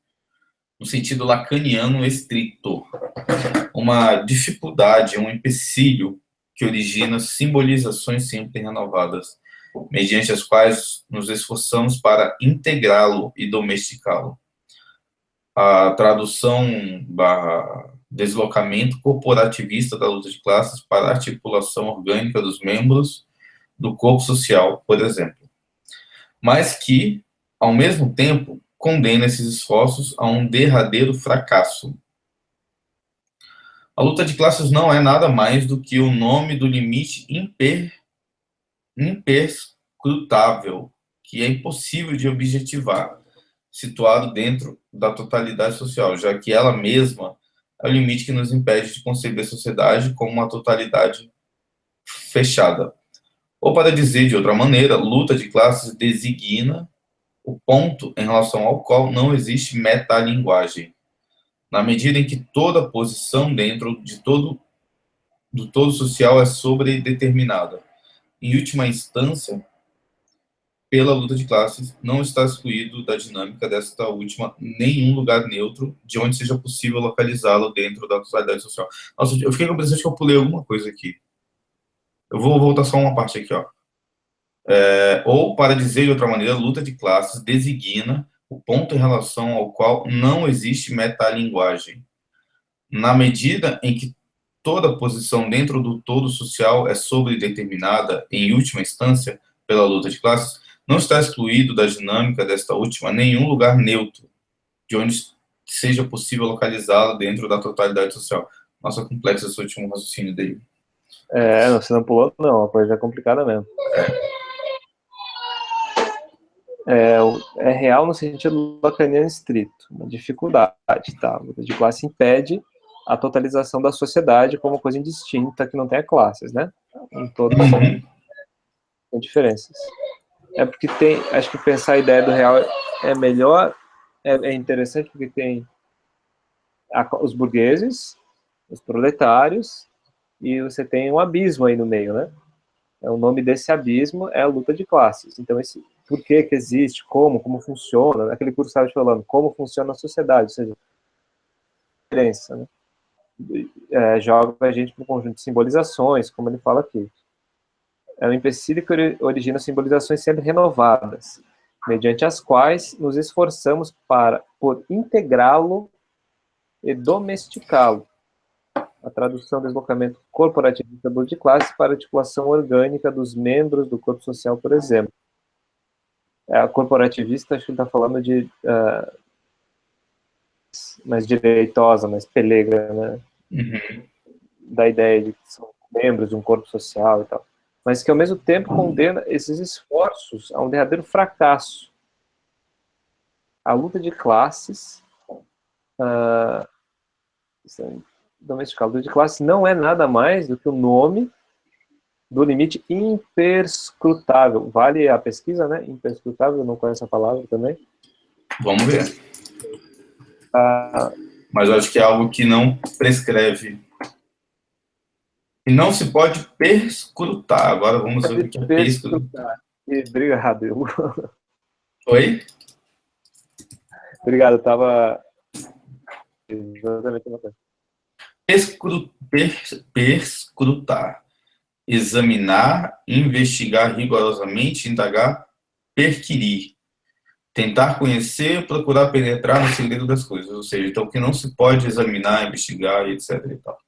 no sentido lacaniano estrito. Uma dificuldade, um empecilho que origina simbolizações sempre renovadas, mediante as quais nos esforçamos para integrá-lo e domesticá-lo. A tradução barra deslocamento corporativista da luta de classes para a articulação orgânica dos membros do corpo social, por exemplo. Mas que, ao mesmo tempo, condena esses esforços a um derradeiro fracasso. A luta de classes não é nada mais do que o nome do limite imperscrutável, que é impossível de objetivar, situado dentro da totalidade social, já que ela mesma é o limite que nos impede de conceber a sociedade como uma totalidade fechada. Ou, para dizer de outra maneira, luta de classes designa o ponto em relação ao qual não existe metalinguagem, na medida em que toda posição dentro do todo social é sobredeterminada. Em última instância, pela luta de classes, não está excluído da dinâmica desta última nenhum lugar neutro de onde seja possível localizá-lo dentro da totalidade social. Nossa, eu fiquei com a impressão de que eu pulei alguma coisa aqui. Eu vou voltar só uma parte aqui, ó. Ou, para dizer de outra maneira, luta de classes designa o ponto em relação ao qual não existe metalinguagem. Na medida em que toda posição dentro do todo social é sobredeterminada, em última instância, pela luta de classes, não está excluído da dinâmica desta última nenhum lugar neutro, de onde seja possível localizá-la dentro da totalidade social. Nossa, complexo esse último raciocínio dele. Você não pulou, não, a coisa é complicada mesmo. É real no sentido lacaniano estrito, uma dificuldade, tá? A luta de classe impede a totalização da sociedade como coisa indistinta que não tenha classes, né? Em todos tem diferenças. Porque acho que pensar a ideia do real é melhor, é interessante porque tem os burgueses, os proletários, e você tem um abismo aí no meio, né? O nome desse abismo é a luta de classes. Então, por que existe, como funciona, aquele curso estava falando, como funciona a sociedade, ou seja, a diferença, né? Joga a gente para um conjunto de simbolizações, como ele fala aqui. É um empecilho que origina simbolizações sempre renovadas, mediante as quais nos esforçamos por integrá-lo e domesticá-lo. A tradução, deslocamento corporativista de classe para articulação orgânica dos membros do corpo social, por exemplo. A corporativista, acho que ele está falando de mais direitosa, mais pelegra, né? Da ideia de que são membros de um corpo social e tal. Mas que, ao mesmo tempo, condena esses esforços a um derradeiro fracasso. A luta de classes... domesticado de classe não é nada mais do que o nome do limite imperscrutável. Vale a pesquisa, né? Imperscrutável, não conheço a palavra também. Vamos ver. Mas eu acho que é algo que não prescreve. E não se pode perscrutar. Agora vamos ver o que é perscrutar. Obrigado. Oi? Obrigado, estava... Exatamente uma coisa. Perscrutar. Examinar, investigar rigorosamente, indagar, perquirir. Tentar conhecer, procurar penetrar no segredo das coisas. Ou seja, então, que não se pode examinar, investigar, etc. e tal.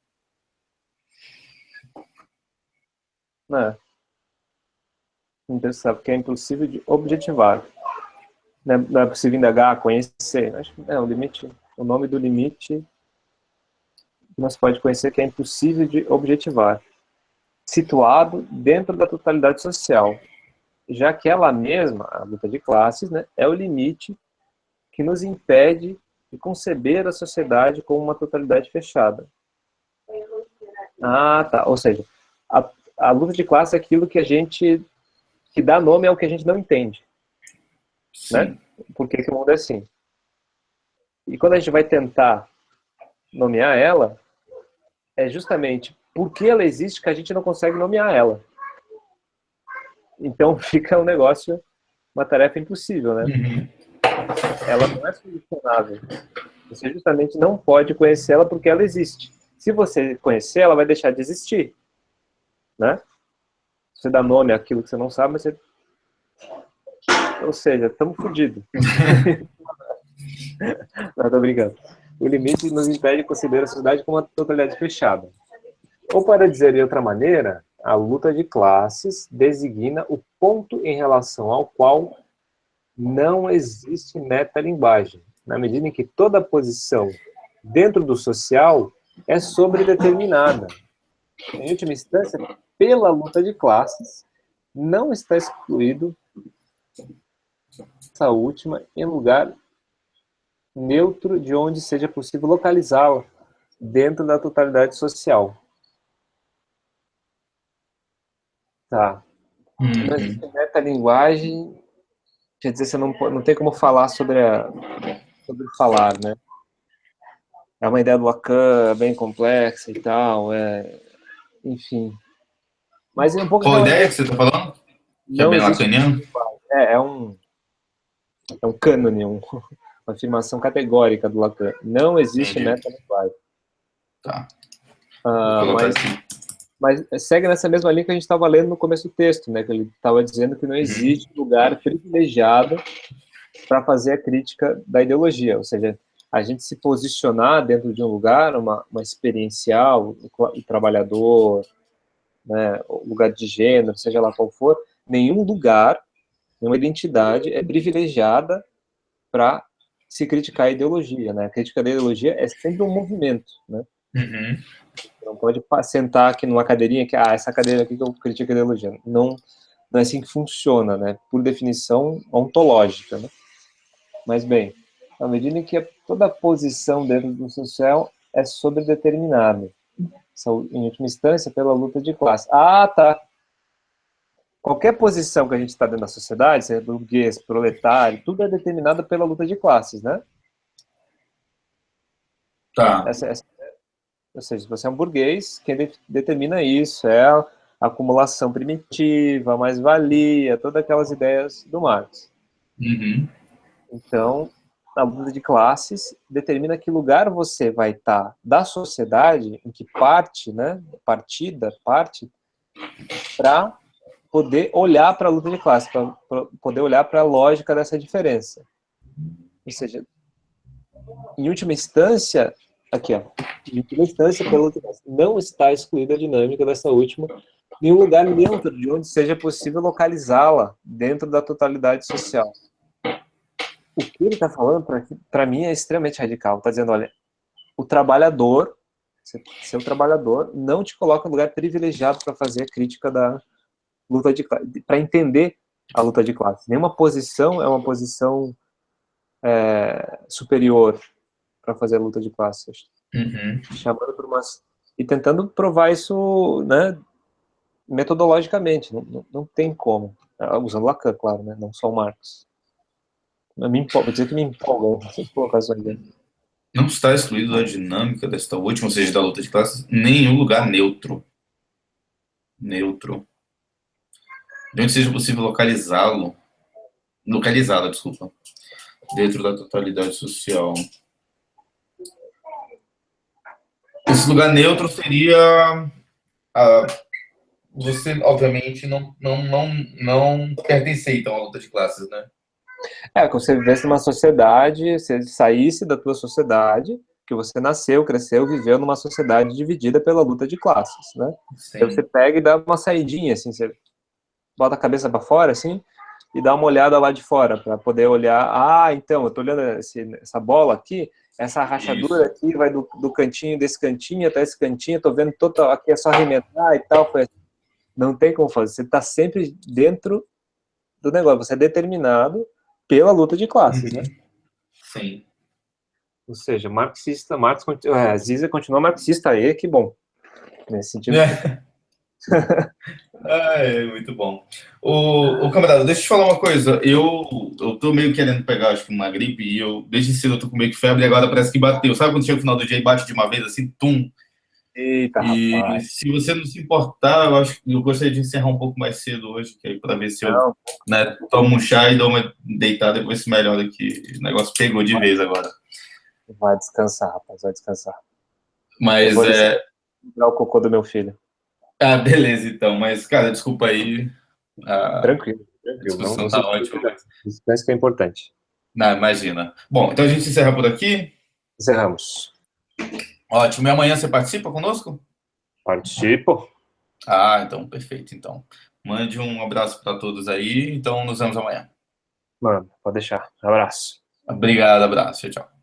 Interessante, porque é impossível de objetivar. Não é possível indagar, conhecer. Acho que o limite, o nome do limite não se pode conhecer, que é impossível de objetivar. Situado dentro da totalidade social, já que ela mesma, a luta de classes, né, é o limite que nos impede e conceber a sociedade como uma totalidade fechada. Ah, tá. Ou seja, a luta de classe é aquilo que a gente, que dá nome ao que a gente não entende, né? Por que o mundo é assim? E quando a gente vai tentar nomear ela, é justamente porque ela existe que a gente não consegue nomear ela. Então fica um negócio, uma tarefa impossível, né? Uhum. Ela não é solucionável. Você justamente não pode conhecer ela porque ela existe. Se você conhecer, ela vai deixar de existir, né? Você dá nome àquilo que você não sabe, mas você... Ou seja, estamos fodidos. Não, tô brincando. O limite nos impede de considerar a sociedade como uma totalidade fechada. Ou, para dizer de outra maneira, a luta de classes designa o ponto em relação ao qual não existe metalinguagem, na medida em que toda posição dentro do social é sobredeterminada. Em última instância, pela luta de classes, não está excluído essa última em lugar neutro de onde seja possível localizá-la dentro da totalidade social. Tá. Não existe metalinguagem, quer dizer, você não tem como falar sobre falar, né? É uma ideia do Lacan bem complexa e tal, enfim. Mas é um pouco... Qual a ideia que você está falando? Que é Não bem existe... lacaniano? É um cânone, uma afirmação categórica do Lacan. Não existe metalinguagem. Tá. Vou colocar aqui. Mas segue nessa mesma linha que a gente estava lendo no começo do texto, né? Que ele estava dizendo que não existe lugar privilegiado para fazer a crítica da ideologia. Ou seja, a gente se posicionar dentro de um lugar, uma experiencial, o trabalhador, né, o lugar de gênero, seja lá qual for, nenhum lugar, nenhuma identidade é privilegiada para se criticar a ideologia, né? A crítica da ideologia é sempre um movimento, né? Não pode sentar aqui numa cadeirinha que, essa cadeira aqui que eu critico a ideologia. Não é assim que funciona, né? Por definição ontológica, né? Mas, bem, à medida em que toda posição dentro do social é sobredeterminada, em última instância, pela luta de classe. Ah, tá. Qualquer posição que a gente está dentro da sociedade, seja burguês, proletário, tudo é determinado pela luta de classes, né? Tá. Ou seja, se você é um burguês, quem determina isso é a acumulação primitiva, a mais-valia, todas aquelas ideias do Marx. Então, a luta de classes determina que lugar você vai estar da sociedade, em que parte, né, parte, para poder olhar para a luta de classes, para poder olhar para a lógica dessa diferença. Ou seja, em última instância, aqui, ó, em última instância, pela luta de classes, não está excluída a dinâmica dessa última em um lugar neutro de onde seja possível localizá-la dentro da totalidade social. O que ele está falando, para mim, é extremamente radical. Está dizendo, olha, o trabalhador, ser um trabalhador, não te coloca em lugar privilegiado para fazer a crítica da luta de classe, para entender a luta de classe. Nenhuma posição é uma posição superior para fazer a luta de classe. Chamando por umas... E tentando provar isso, né, metodologicamente. Não tem como. Usando Lacan, claro, né, não só o Marx. Vou dizer que me empolga essas colocações dele. Não está excluído da dinâmica desta última, ou seja, da luta de classes, nenhum lugar neutro. Neutro. De onde seja possível localizá-la, desculpa, dentro da totalidade social. Esse lugar neutro seria... você, obviamente, não pertencer, então, à luta de classes, né? Que você vivesse numa sociedade, você saísse da tua sociedade, que você nasceu, cresceu, viveu numa sociedade dividida pela luta de classes, né? Então você pega e dá uma saidinha, assim, você bota a cabeça para fora, assim, e dá uma olhada lá de fora, para poder olhar, então, eu tô olhando essa bola aqui, essa rachadura aqui vai do cantinho, desse cantinho até esse cantinho, tô vendo total, aqui é só arrematar e tal, não tem como fazer, você tá sempre dentro do negócio, você é determinado pela luta de classes, né? Sim. Ou seja, marxista, a Ziza continua marxista aí, que bom. Nesse sentido. Muito bom. Ô, camarada, deixa eu te falar uma coisa. Eu tô meio querendo pegar, acho que uma gripe, e desde cedo eu tô com meio que febre, e agora parece que bateu. Sabe quando chega no final do dia e bate de uma vez, assim, tum? Eita, E rapaz. se você não se importar, eu acho que eu gostaria de encerrar um pouco mais cedo hoje, para ver se eu, Não, né, tomo um chá e dou uma deitada, depois se melhora, que o negócio pegou de vez agora. vai descansar, rapaz, vai descansar. Eu Mas vou descer o cocô do meu filho. beleza, então. Mas, cara, desculpa aí. A Tranquilo, tranquilo. Não, discussão não tá se ótima, preocupe. mas. Descanso que é importante. Não, imagina. Bom, então a gente encerra por aqui. Encerramos. Ótimo. E amanhã você participa conosco? Participo. Então, perfeito. Então, mande um abraço para todos aí. Então, nos vemos amanhã. Mano, pode deixar. Abraço. Obrigado, abraço. Tchau, tchau.